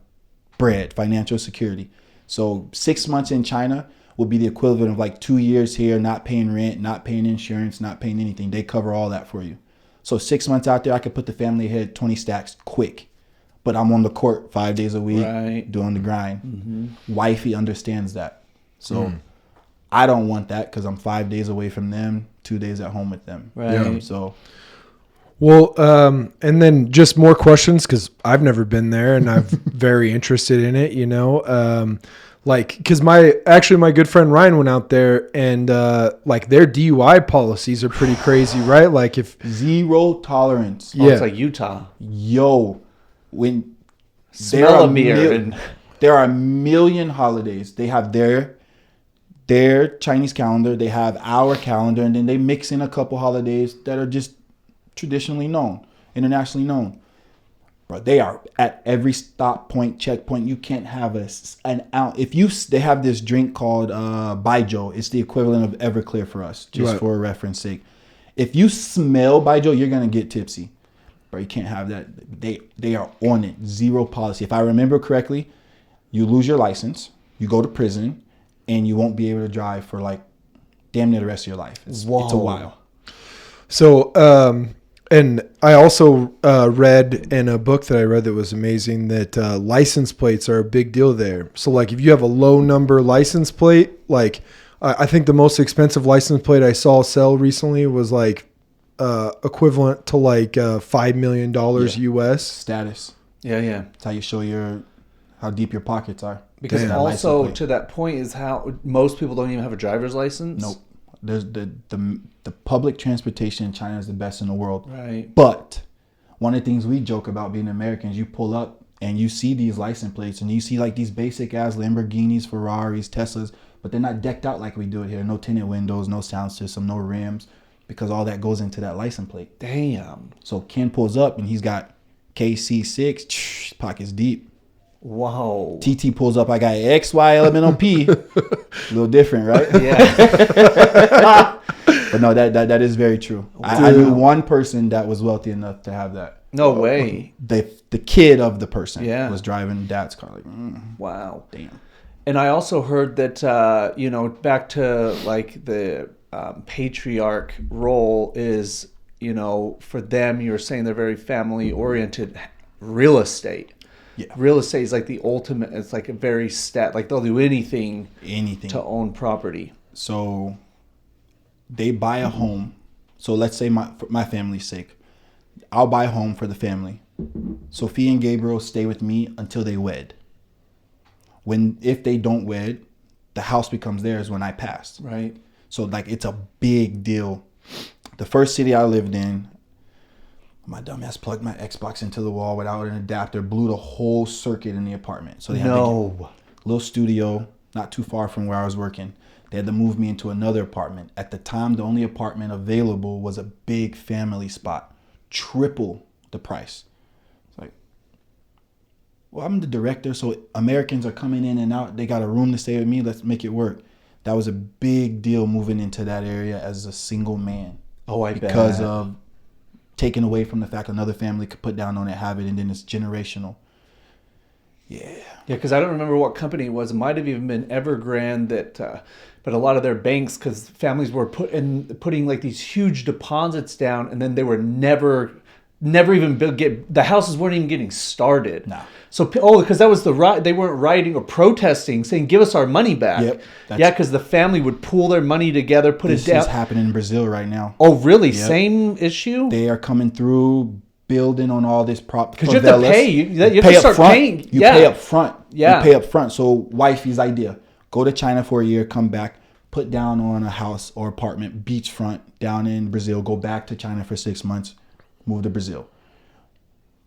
bread, financial security. So 6 months in China would be the equivalent of like 2 years here, not paying rent, not paying insurance, not paying anything. They cover all that for you. So 6 months out there, I could put the family ahead 20 stacks quick. But I'm on the court 5 days a week, Right. doing the grind. Wifey understands that. So I don't want that because I'm 5 days away from them, 2 days at home with them. Right. Yeah. So Well, and then just more questions because I've never been there and I'm very interested in it, because my good friend Ryan went out there and like their DUI policies are pretty crazy, right? Like if zero tolerance. Oh, it's like Utah. When Smell a beer. there are a million holidays. They have their Chinese calendar, they have our calendar, and then they mix in a couple holidays that are just traditionally known, internationally known. But they are at every stop point, checkpoint. You can't have an ounce. They have this drink called Baijiu. It's the equivalent of Everclear for us, just Right. for a reference sake. If you smell Baijiu, you're gonna get tipsy. But you can't have that. They are on it. Zero policy. If I remember correctly, you lose your license, you go to prison, and you won't be able to drive for like damn near the rest of your life. It's a while. So, and I also read in a book that I read that was amazing that license plates are a big deal there. So, like, if you have a low number license plate, like, I think the most expensive license plate I saw sell recently was like equivalent to like $5 million US. Status. Yeah. That's how you show how deep your pockets are. Because Damn. also License plate. to that point is how most people don't even have a driver's license. Nope. There's the public transportation in China is the best in the world. Right. But one of the things we joke about being Americans, you pull up and you see these license plates and you see like these basic ass Lamborghinis, Ferraris, Teslas, but they're not decked out like we do it here. No tinted windows, no sound system, no rims, because all that goes into that license plate. Damn. So Ken pulls up and he's got KC6, pockets deep. Whoa. TT pulls up, I got XY elemental P. A little different, right? Yeah. But no, that is very true. I knew one person that was wealthy enough to have that. No way. The kid of the person Yeah. was driving dad's car. Like, Wow. damn. And I also heard that, back to like the patriarch role is, for them, you were saying they're very family oriented. Real estate. Yeah. Real estate is like the ultimate. It's like a very like they'll do anything to own property. So they buy a home. So let's say for my family's sake, I'll buy a home for the family. Sophie and Gabriel stay with me until they wed. If they don't wed, the house becomes theirs when I pass. Right. So like it's a big deal. The first city I lived in, my dumbass plugged my Xbox into the wall without an adapter, blew the whole circuit in the apartment. So they had a little studio not too far from where I was working. They had to move me into another apartment. At the time, the only apartment available was a big family spot, triple the price. It's like, well, I'm the director, so Americans are coming in and out. They got a room to stay with me. Let's make it work. That was a big deal moving into that area as a single man. Oh, I bet. Because of taken away from the fact another family could put down on it, have it, and then it's generational. Yeah. Yeah, because I don't remember what company it was. It might have even been Evergrande but a lot of their banks, because families were putting like these huge deposits down, and then they were never even the houses weren't even getting started. No. So because that was they weren't rioting or protesting, saying give us our money back. Yep. Yeah, because the family would pool their money together, put it down. This is happening in Brazil right now. Oh, really? Yep. Same issue? They are coming through, building on all this because you have to pay. You have to start paying. You pay up front. Yeah. You pay up front. So wifey's idea: go to China for a year, come back, put down on a house or apartment, beachfront down in Brazil. Go back to China for 6 months, move to Brazil.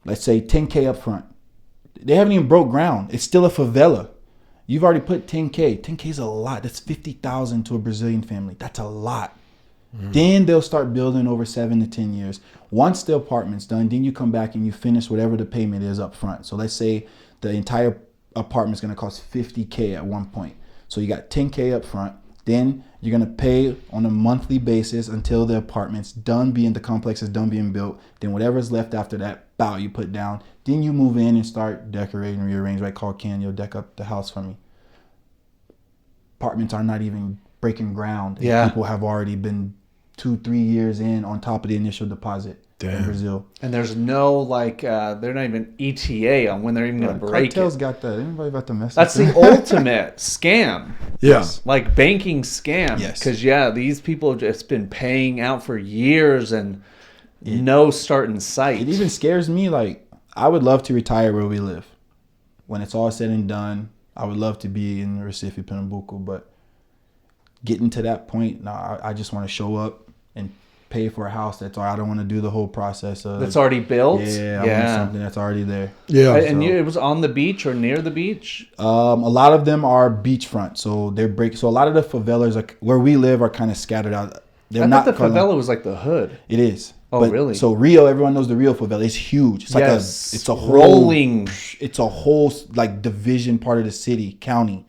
Let's say $10K up front. They haven't even broke ground. It's still a favela. You've already put $10K. $10K is a lot. That's $50,000 to a Brazilian family. That's a lot. Then they'll start building over 7 to 10 years. Once the apartment's done, then you come back and you finish whatever the payment is up front. So let's say the entire apartment's going to cost $50K at one point. So you got $10K up front. Then you're going to pay on a monthly basis until the apartment's done the complex is done being built. Then whatever's left after that, you put down. Then you move in and start decorating, rearrange. Right, call Ken, you'll deck up the house for me. Apartments are not even breaking ground. Yeah. People have already been 2-3 years in on top of the initial deposit. Damn. In Brazil. And there's no they're not even ETA on when they're even going to break Cartel's it. got that. Anybody about to mess That's with the ultimate scam. Yeah. Like banking scam. Yes. Because, these people have just been paying out for years and no start in sight. It even scares me. Like, I would love to retire where we live. When it's all said and done, I would love to be in Recife, Pernambuco. But getting to that point, I just want to show up and pay for a house that's all. I don't want to do the whole process of That's already built? Yeah, I want something that's already there. Yeah. And it was on the beach or near the beach? A lot of them are beachfront, so so a lot of the favelas where we live are kind of scattered out. I thought the favela was like the hood. It is. Oh, really? So Rio, everyone knows the Rio favela. It's huge. It's it's a whole rolling. It's a whole like division part of the city, county.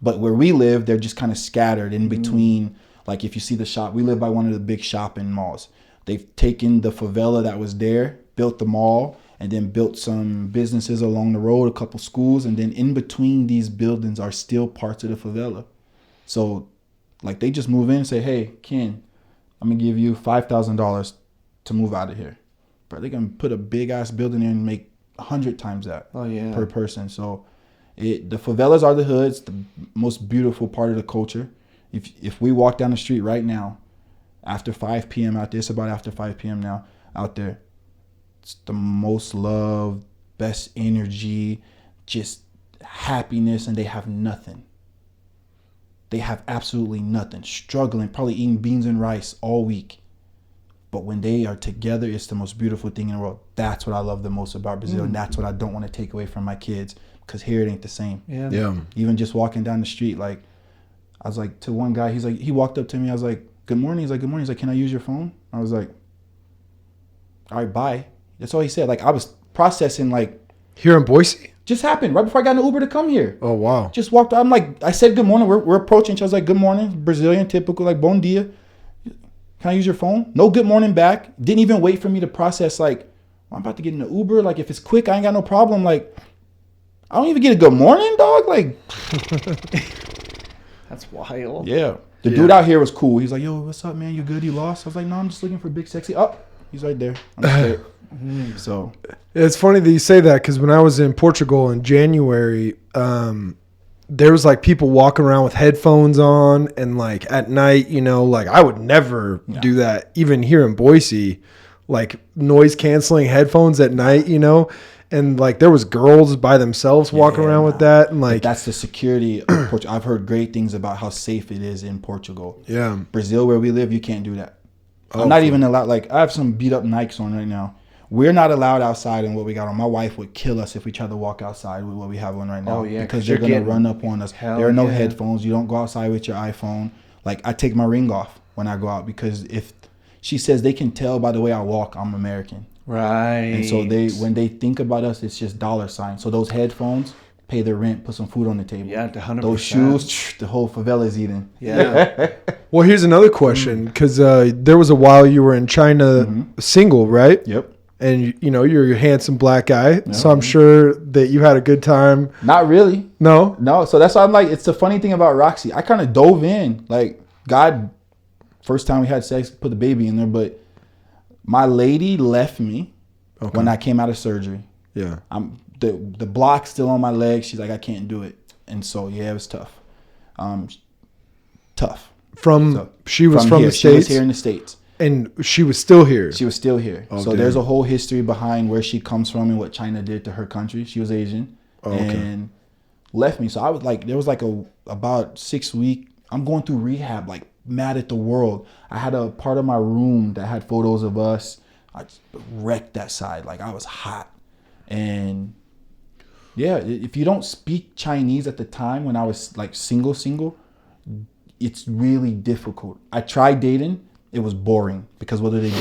But where we live, they're just kind of scattered in between. Like if you see the shop, we live by one of the big shopping malls. They've taken the favela that was there, built the mall, and then built some businesses along the road, a couple schools, and then in between these buildings are still parts of the favela. So like they just move in and say, hey, Ken, I'm going to give you $5,000 to move out of here. But they can put a big ass building in and make 100 times that per person. So the favelas are the hoods, the most beautiful part of the culture. If we walk down the street right now, after 5 p.m. out there, it's about after 5 p.m. now out there, it's the most love, best energy, just happiness, and they have nothing. They have absolutely nothing. Struggling, probably eating beans and rice all week. But when they are together, it's the most beautiful thing in the world. That's what I love the most about Brazil, and that's what I don't want to take away from my kids, because here it ain't the same. Yeah. Even just walking down the street, like, I was like, to one guy, he walked up to me, I was like, good morning. He's like, good morning. He's like, can I use your phone? I was like, all right, bye. That's all he said. Like, I was processing, like. Here in Boise? Just happened right before I got in the Uber to come here. Oh, wow. Just walked. I'm like, I said good morning. We're approaching each other. I was like, good morning. Brazilian, typical, like, bom dia. Can I use your phone? No good morning back. Didn't even wait for me to process, like, I'm about to get in the Uber. Like, if it's quick, I ain't got no problem. Like, I don't even get a good morning, dog. Like, That's wild. yeah. The dude out here was cool. He's like, yo, what's up, man? You good? You lost? I was like, no, I'm just looking for big, sexy. Oh, he's right there. I'm straight. So It's funny that you say that because when I was in Portugal in January, there was like people walking around with headphones on, and like at night, you know, like I would never do that. Even here in Boise, like noise canceling headphones at night, you know, and like there was girls by themselves walking around with that, and like that's the security of Portugal. I've heard great things about how safe it is in Portugal. Yeah, Brazil, where we live, you can't do that. I'm not even allowed. Like, I have some beat up Nikes on right now. We're not allowed outside in what we got on. My wife would kill us if we tried to walk outside with what we have on right now. Oh, yeah, because they're going to run up on us. There are no headphones. You don't go outside with your iPhone. Like, I take my ring off when I go out because if she says they can tell by the way I walk, I'm American. Right. And so when they think about us, it's just dollar signs. So those headphones, pay their rent, put some food on the table. Yeah, 100%. Those shoes, the whole favela's eating. Yeah. Well, here's another question because there was a while you were in China single, right? Yep. And you know you're a handsome black guy, so I'm sure that you had a good time. Not really. No. So that's why I'm like, it's the funny thing about Roxy. I kind of dove in, like, God. First time we had sex, put the baby in there, but my lady left me when I came out of surgery. Yeah. I'm the block's still on my leg. She's like, I can't do it, and so yeah, it was tough. Tough. She was from here. the States. She was here in the States. And she was still here. She was still here. Oh, so damn. there's a whole history behind where she comes from and what China did to her country. She was Asian and left me. So I was like, there was like about 6 week. I'm going through rehab, like mad at the world. I had a part of my room that had photos of us. I just wrecked that side. Like, I was hot. And yeah, if you don't speak Chinese at the time when I was like single, it's really difficult. I tried dating. It was boring because what do?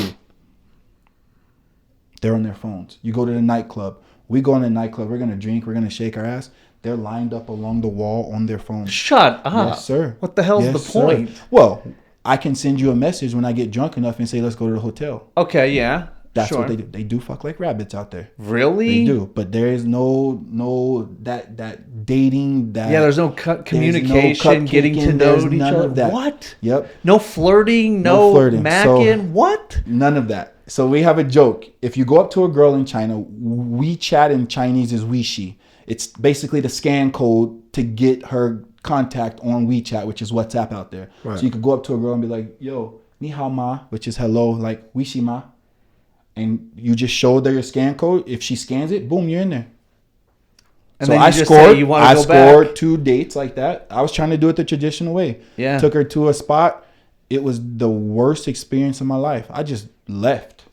They're on their phones. You go to the nightclub. We go in the nightclub. We're going to drink. We're going to shake our ass. They're lined up along the wall on their phones. Shut up. Yes, sir. What the hell's the point? Sir. Well, I can send you a message when I get drunk enough and say, let's go to the hotel. Okay, yeah. That's what they do. They do fuck like rabbits out there. Really? They do. But there is no that dating. There's no communication, getting to know each other. What? Yep. No flirting, no flirting. Macking. What? None of that. So we have a joke. If you go up to a girl in China, WeChat in Chinese is Weishi. It's basically the scan code to get her contact on WeChat, which is WhatsApp out there. Right. So you could go up to a girl and be like, yo, ni hao ma, which is hello, like Weishi ma. And you just show her your scan code. If she scans it, boom, you're in there. And so I scored 2 dates like that. I was trying to do it the traditional way. Yeah. Took her to a spot. It was the worst experience of my life. I just left.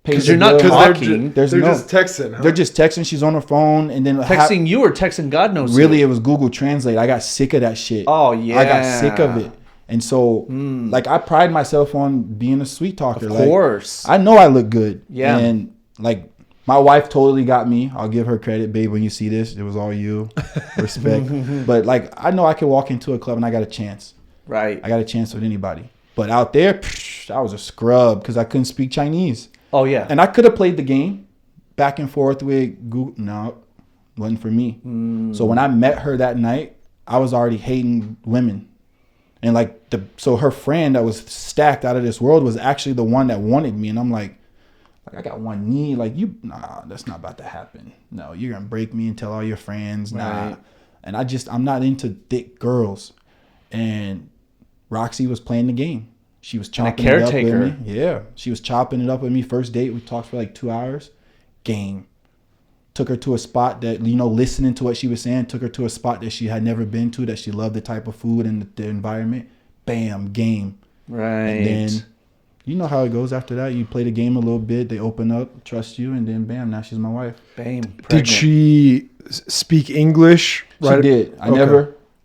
Because you're not talking. They're just texting. Huh? They're just texting. She's on her phone. And then texting you or texting God knows. Really, it was Google Translate. I got sick of that shit. Oh, yeah. I got sick of it. And so, like, I pride myself on being a sweet talker. Of course. Like, I know I look good. Yeah. And, like, my wife totally got me. I'll give her credit, babe, when you see this. It was all you. Respect. But, like, I know I could walk into a club and I got a chance. Right. I got a chance with anybody. But out there, I was a scrub because I couldn't speak Chinese. Oh, yeah. And I could have played the game back and forth with Google. No, wasn't for me. So when I met her that night, I was already hating women. And like so her friend that was stacked out of this world was actually the one that wanted me. And I'm like I got one knee. Like, that's not about to happen. No, you're going to break me and tell all your friends. Nah. Right. And I'm not into thick girls. And Roxy was playing the game. She was chopping it up with me. Yeah. She was chopping it up with me. First date, we talked for like 2 hours. Game. Took her to a spot that, listening to what she was saying, took her to a spot that she had never been to, that she loved the type of food and the environment. Bam, game. Right. And then, you know how it goes after that. You play the game a little bit, they open up, trust you, and then bam, now she's my wife. Bam. Pregnant. Did she speak English? She did.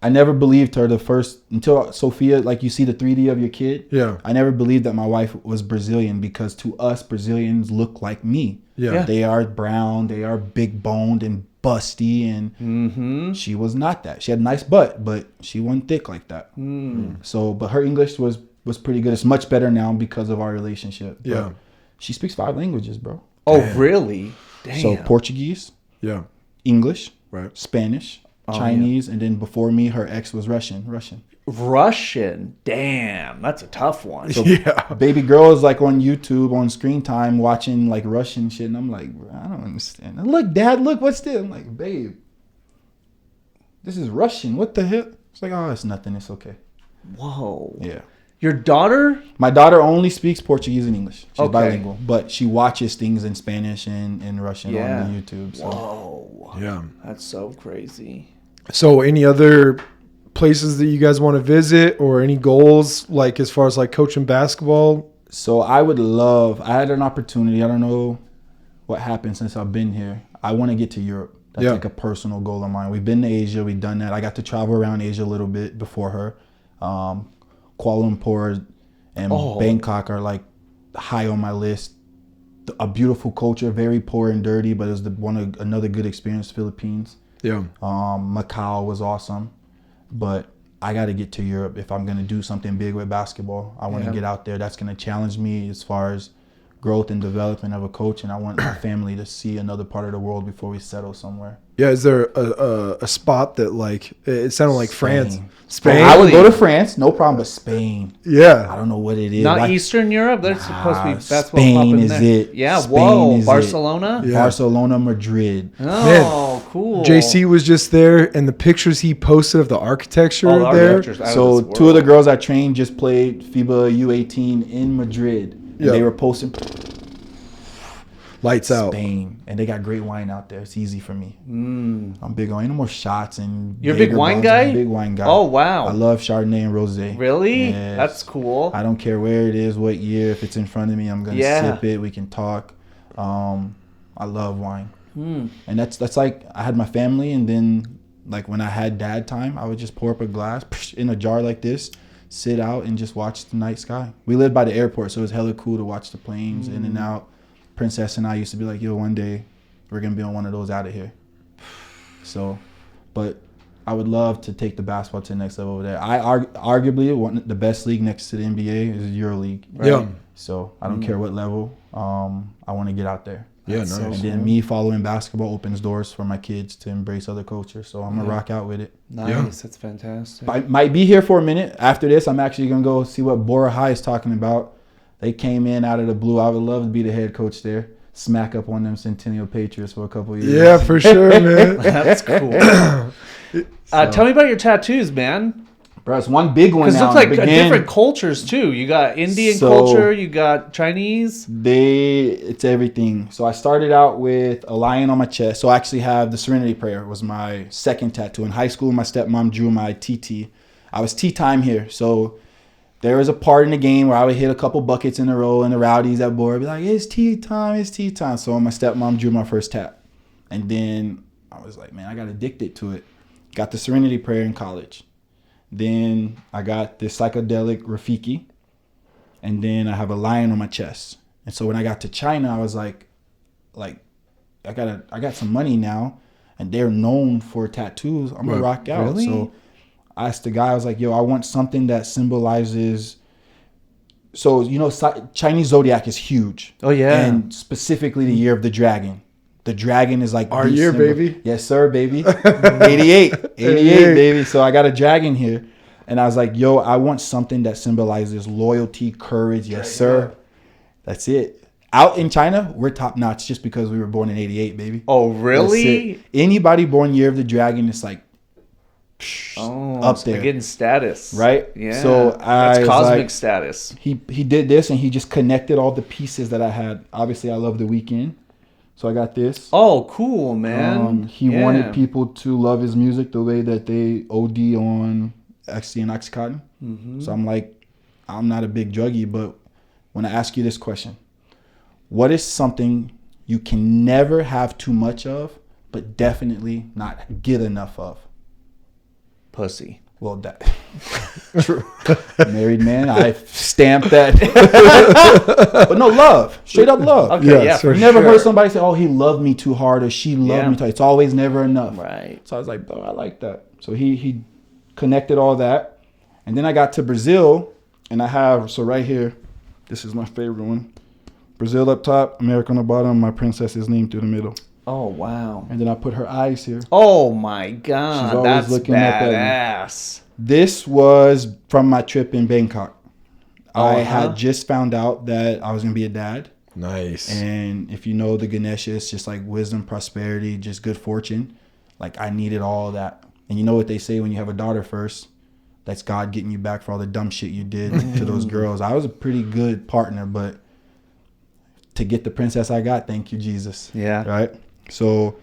I never believed her until Sophia, like you see the 3D of your kid. Yeah. I never believed that my wife was Brazilian because to us, Brazilians look like me. Yeah. They are brown, they are big boned and busty, and she was not that. She had a nice butt, but she wasn't thick like that. So, but her English was was pretty good. It's much better now because of our relationship. But Yeah. she speaks 5 languages, bro. Oh, really? Damn. So Portuguese, Yeah. English, Right. Spanish, Oh, Chinese, and then before me, her ex was Russian. Russian. Damn, that's a tough one. So Yeah. baby girl is like on YouTube on screen time watching like Russian shit, and I'm like, bro, I don't understand. Look, Dad, look, what's this? I'm like, babe, this is Russian. What the hell? It's like, oh, it's nothing. It's okay. Whoa. Yeah. Your daughter? My daughter only speaks Portuguese and English. She's Okay. bilingual, but she watches things in Spanish and Russian Yeah. on the YouTube. So. Whoa. Yeah. That's so crazy. So any other places that you guys want to visit or any goals like as far as like coaching basketball? So I had an opportunity. I don't know what happened since I've been here. I want to get to Europe. That's Yeah. like a personal goal of mine. We've been to Asia. We've done that. I got to travel around Asia a little bit before her. Kuala Lumpur and Bangkok are like high on my list. A beautiful culture, very poor and dirty, but it was another good experience. Philippines. Yeah. Macau was awesome, but I got to get to Europe if I'm going to do something big with basketball. I want to get out there. That's going to challenge me as far as growth and development of a coach, and I want my family to see another part of the world before we settle somewhere. Yeah. Is there a spot that like it sounded like France? Spain. Spain. I would go to France, no problem, but Spain. I Yeah. don't know what it is. Not Eastern Europe? There's supposed to be basketball Spain popping is there. it. Yeah, Spain whoa. is it. Barcelona? Yeah. Barcelona, Madrid. Oh, cool. JC was just there, and the pictures he posted of the architecture Oh, the there. architecture's out of So this 2 of the world. girls I trained just played FIBA U18 in Madrid. And Yeah. they were posting Lights out. Spain, and they got great wine out there. It's easy for me. I'm big on no more shots and. You're a big Jaeger wine bombs. guy? I'm a big wine guy. Oh, wow. I love Chardonnay and rosé. Really? Yes. That's cool. I don't care where it is, what year. If it's in front of me, I'm gonna Yeah. sip it. We can talk. I love wine, Hmm. and that's like I had my family, and then like when I had dad time, I would just pour up a glass in a jar like this, sit out and just watch the night sky. We lived by the airport, so it was hella cool to watch the planes in and out. Princess and I used to be like, yo, one day we're gonna be on one of those out of here. So, but I would love to take the basketball to the next level over there. Arguably the best league next to the NBA is EuroLeague. Right? Yeah. So I don't care what level. I want to get out there. Yeah. That's Nice. And then me following basketball opens doors for my kids to embrace other cultures. So I'm gonna rock out with it. Nice. Yeah. That's fantastic. I might be here for a minute. After this, I'm actually gonna go see what Bora High is talking about. They came in out of the blue. I would love to be the head coach there. Smack up on them Centennial Patriots for a couple of years. Yeah, for sure, man. That's cool. Tell me about your tattoos, man. Bro, it's one big one Because it now. looks like Begin- different cultures, too. You got Indian So- culture. You got Chinese. It's everything. So I started out with a lion on my chest. So I actually have the Serenity Prayer was my second tattoo. In high school, my stepmom drew my TT. I was tea time here. So there was a part in the game where I would hit a couple buckets in a row and the rowdies at board would be like, it's tea time, it's tea time. So my stepmom drew my first tat. And then I was like, man, I got addicted to it. Got the Serenity Prayer in college. Then I got this psychedelic Rafiki. And then I have a lion on my chest. And so when I got to China, I was like I got some money now, and they're known for tattoos. I'm gonna rock out. Really? So I asked the guy, I was like, yo, I want something that symbolizes. So Chinese zodiac is huge. Oh, yeah. And specifically the year of the dragon. The dragon is like Our the year, symbol. baby. Yes, sir, baby. 88, baby. So I got a dragon here. And I was like, yo, I want something that symbolizes loyalty, courage. Yes, sir. That's it. Out in China, we're top notch just because we were born in 88, baby. Oh, That's really? it. Anybody born year of the dragon is like up so there. they're getting status. Right? Yeah. So That's I was cosmic like- status. He did this and he just connected all the pieces that I had. Obviously, I love The Weeknd. So I got this. Oh, cool, man. He wanted people to love his music the way that they OD on ecstasy and Oxycontin. So I'm like, I'm not a big druggie, but when I ask you this question, what is something you can never have too much of, but definitely not get enough of? Pussy. Well, that true. Married man, I stamped that. But no, love, straight up love. Okay, Yes, yeah, for for Never sure. heard somebody say, "Oh, he loved me too hard," or "She loved Yeah. me too hard." It's always never enough. Right. So I was like, "Bro, I like that." So he connected all that, and then I got to Brazil, And I have, so right here, this is my favorite one. Brazil up top, America on the bottom, my princess's name through the middle. Oh, wow. And then I put her eyes here. Oh, my God. She's always That's looking up at me. badass. This was from my trip in Bangkok. I Uh-huh. had just found out that I was going to be a dad. Nice. And if you know the Ganesha, it's just like wisdom, prosperity, just good fortune. Like I needed all of that. And you know what they say when you have a daughter first? That's God getting you back for all the dumb shit you did to those girls. I was a pretty good partner, but to get the princess I got, thank you, Jesus. Yeah. Right? So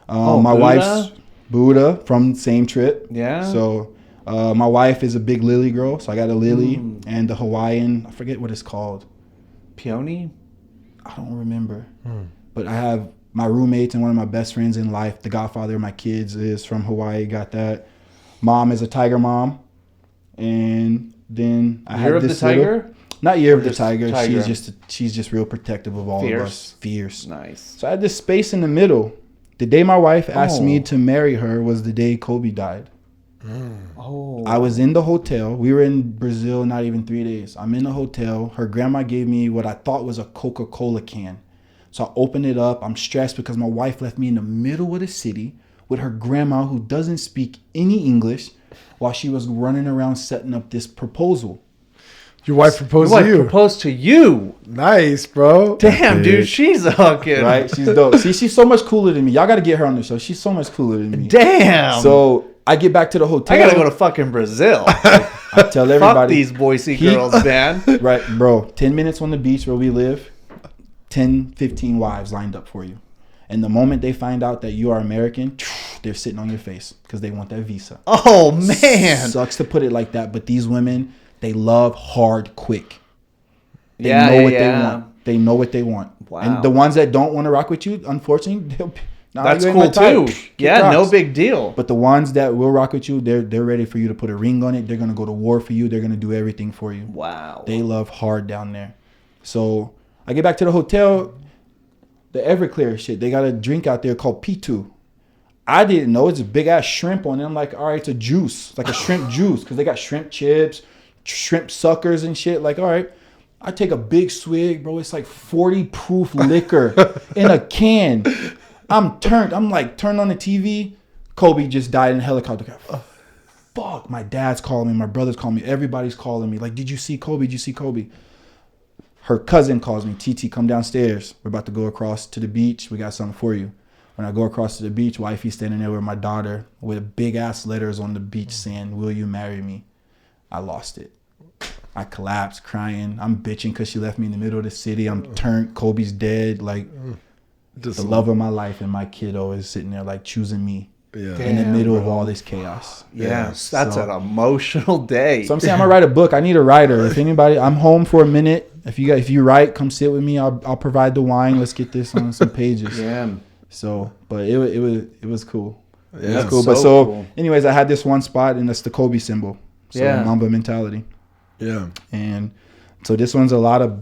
Buddha? my wife's Buddha from the same trip. Yeah. So my wife is a big lily girl. So I got a lily and the Hawaiian, I forget what it's called. Peony? I don't remember. But I have my roommates and one of my best friends in life, the godfather of my kids, is from Hawaii. Got that. Mom is a tiger mom. And then I Year had of this the Tiger? little, not Year Or of the just Tiger. Tiger? She's just real protective of all of us. Fierce. Nice. So I had this space in the middle. The day my wife asked me Oh. to marry her was the day Kobe died. Oh. I was in the hotel. We were in Brazil not even 3 days. I'm in the hotel. Her grandma gave me what I thought was a Coca-Cola can. So I opened it up. I'm stressed because my wife left me in the middle of the city with her grandma who doesn't speak any English while she was running around setting up this proposal. Your wife proposed Your to wife you. proposed to you. Nice, bro. Damn, dude, she's a fucking Right? She's dope. See, she's so much cooler than me. Y'all got to get her on the show. She's so much cooler than me. Damn. So I get back to the hotel. I gotta go to fucking Brazil. I tell everybody. Fuck these Boise girls, man. Right, bro. 10 minutes on the beach where we live, 10, 15 wives lined up for you. And the moment they find out that you are American, they're sitting on your face because they want that visa. Oh man. Sucks to put it like that, but these women, they love hard, quick. They Yeah, know yeah, what yeah. they want. They know what they want. Wow. And the ones that don't want to rock with you, unfortunately, That's you ain't my cool type. too. Kick Yeah, no rocks. big deal. But the ones that will rock with you, they're ready for you to put a ring on it. They're gonna go to war for you. They're gonna do everything for you. Wow. They love hard down there. So I get back to the hotel, the Everclear shit. They got a drink out there called P2. I didn't know it's a big ass shrimp on it. I'm like, all right, it's a juice, like a shrimp juice, because they got shrimp chips, shrimp suckers and shit. Like, all right, I take a big swig, bro. It's like 40 proof liquor in a can. I'm turned. I'm like turned on the TV. Kobe just died in a helicopter. Fuck. My dad's calling me. My brother's calling me. Everybody's calling me. Like, did you see Kobe? Did you see Kobe? Her cousin calls me. TT, come downstairs. We're about to go across to the beach. We got something for you. When I go across to the beach, wifey's standing there with my daughter with big ass letters on the beach saying, "Will you marry me?" I lost it. I collapsed crying. I'm bitching because she left me in the middle of the city. I'm turned. Kobe's dead. Like, the love of my life and my kiddo is sitting there like choosing me Yeah. in the Damn, middle of bro. all this chaos. Yes, that's So- an emotional day. So I'm saying I'm gonna write a book. I need a writer. If anybody, I'm home for a minute. If you write, come sit with me. I'll provide the wine. Let's get this on some pages. Yeah. So, but it was cool. It Yeah. was cool. So But so, cool. anyways, I had this one spot, and that's the Kobe symbol. So Yeah. Mamba mentality. Yeah. And so this one's a lot of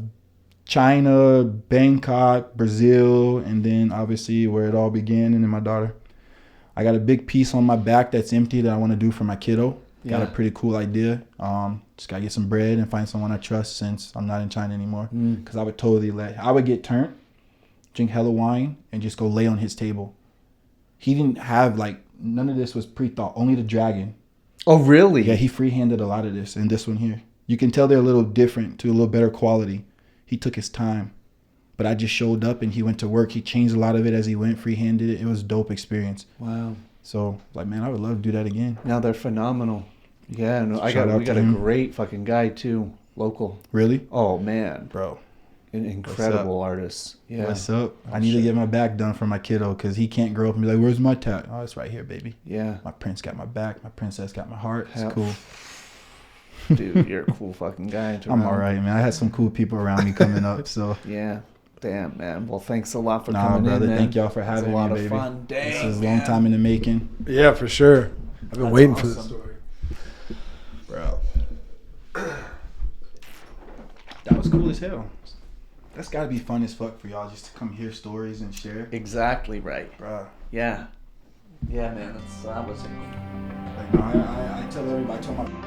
China, Bangkok, Brazil, and then obviously where it all began, and then my daughter. I got a big piece on my back that's empty that I want to do for my kiddo. Got a Yeah. pretty cool idea. Just gotta get some bread and find someone I trust since I'm not in China anymore. Because I would totally I would get turned, drink hella wine, and just go lay on his table. He didn't have like none of this was pre-thought. Only the dragon. Oh, really? Yeah, he free-handed a lot of this, and this one here. You can tell they're a little different to a little better quality. He took his time. But I just showed up and he went to work. He changed a lot of it as he went, free-handed it. It was a dope experience. Wow. So, like, man, I would love to do that again. Now they're phenomenal. Yeah, no, Shout we out got to a him. great fucking guy too, local. Really? Oh man, Bro, an incredible artist. Yeah. what's up? I need to get my back done for my kiddo because he can't grow up and be like, where's my tat? Oh, it's right here, baby. Yeah. My prince got my back. My princess got my heart. It's Hell. cool. Dude, you're a cool fucking guy. I'm all right, man. I had some cool people around me coming up, so. Yeah. Damn, man. Well, thanks a lot for Nah, coming brother. in, man. Thank y'all for It's having a lot me, of baby. fun. Dang, This is a man. long time in the making. Yeah, for sure. I've been That's waiting for this awesome. story. Bro. That was cool as hell. That's got to be fun as fuck for y'all just to come hear stories and share. Exactly right. Bro. Yeah. Yeah, man. That was it. Like, no, I tell everybody, I told my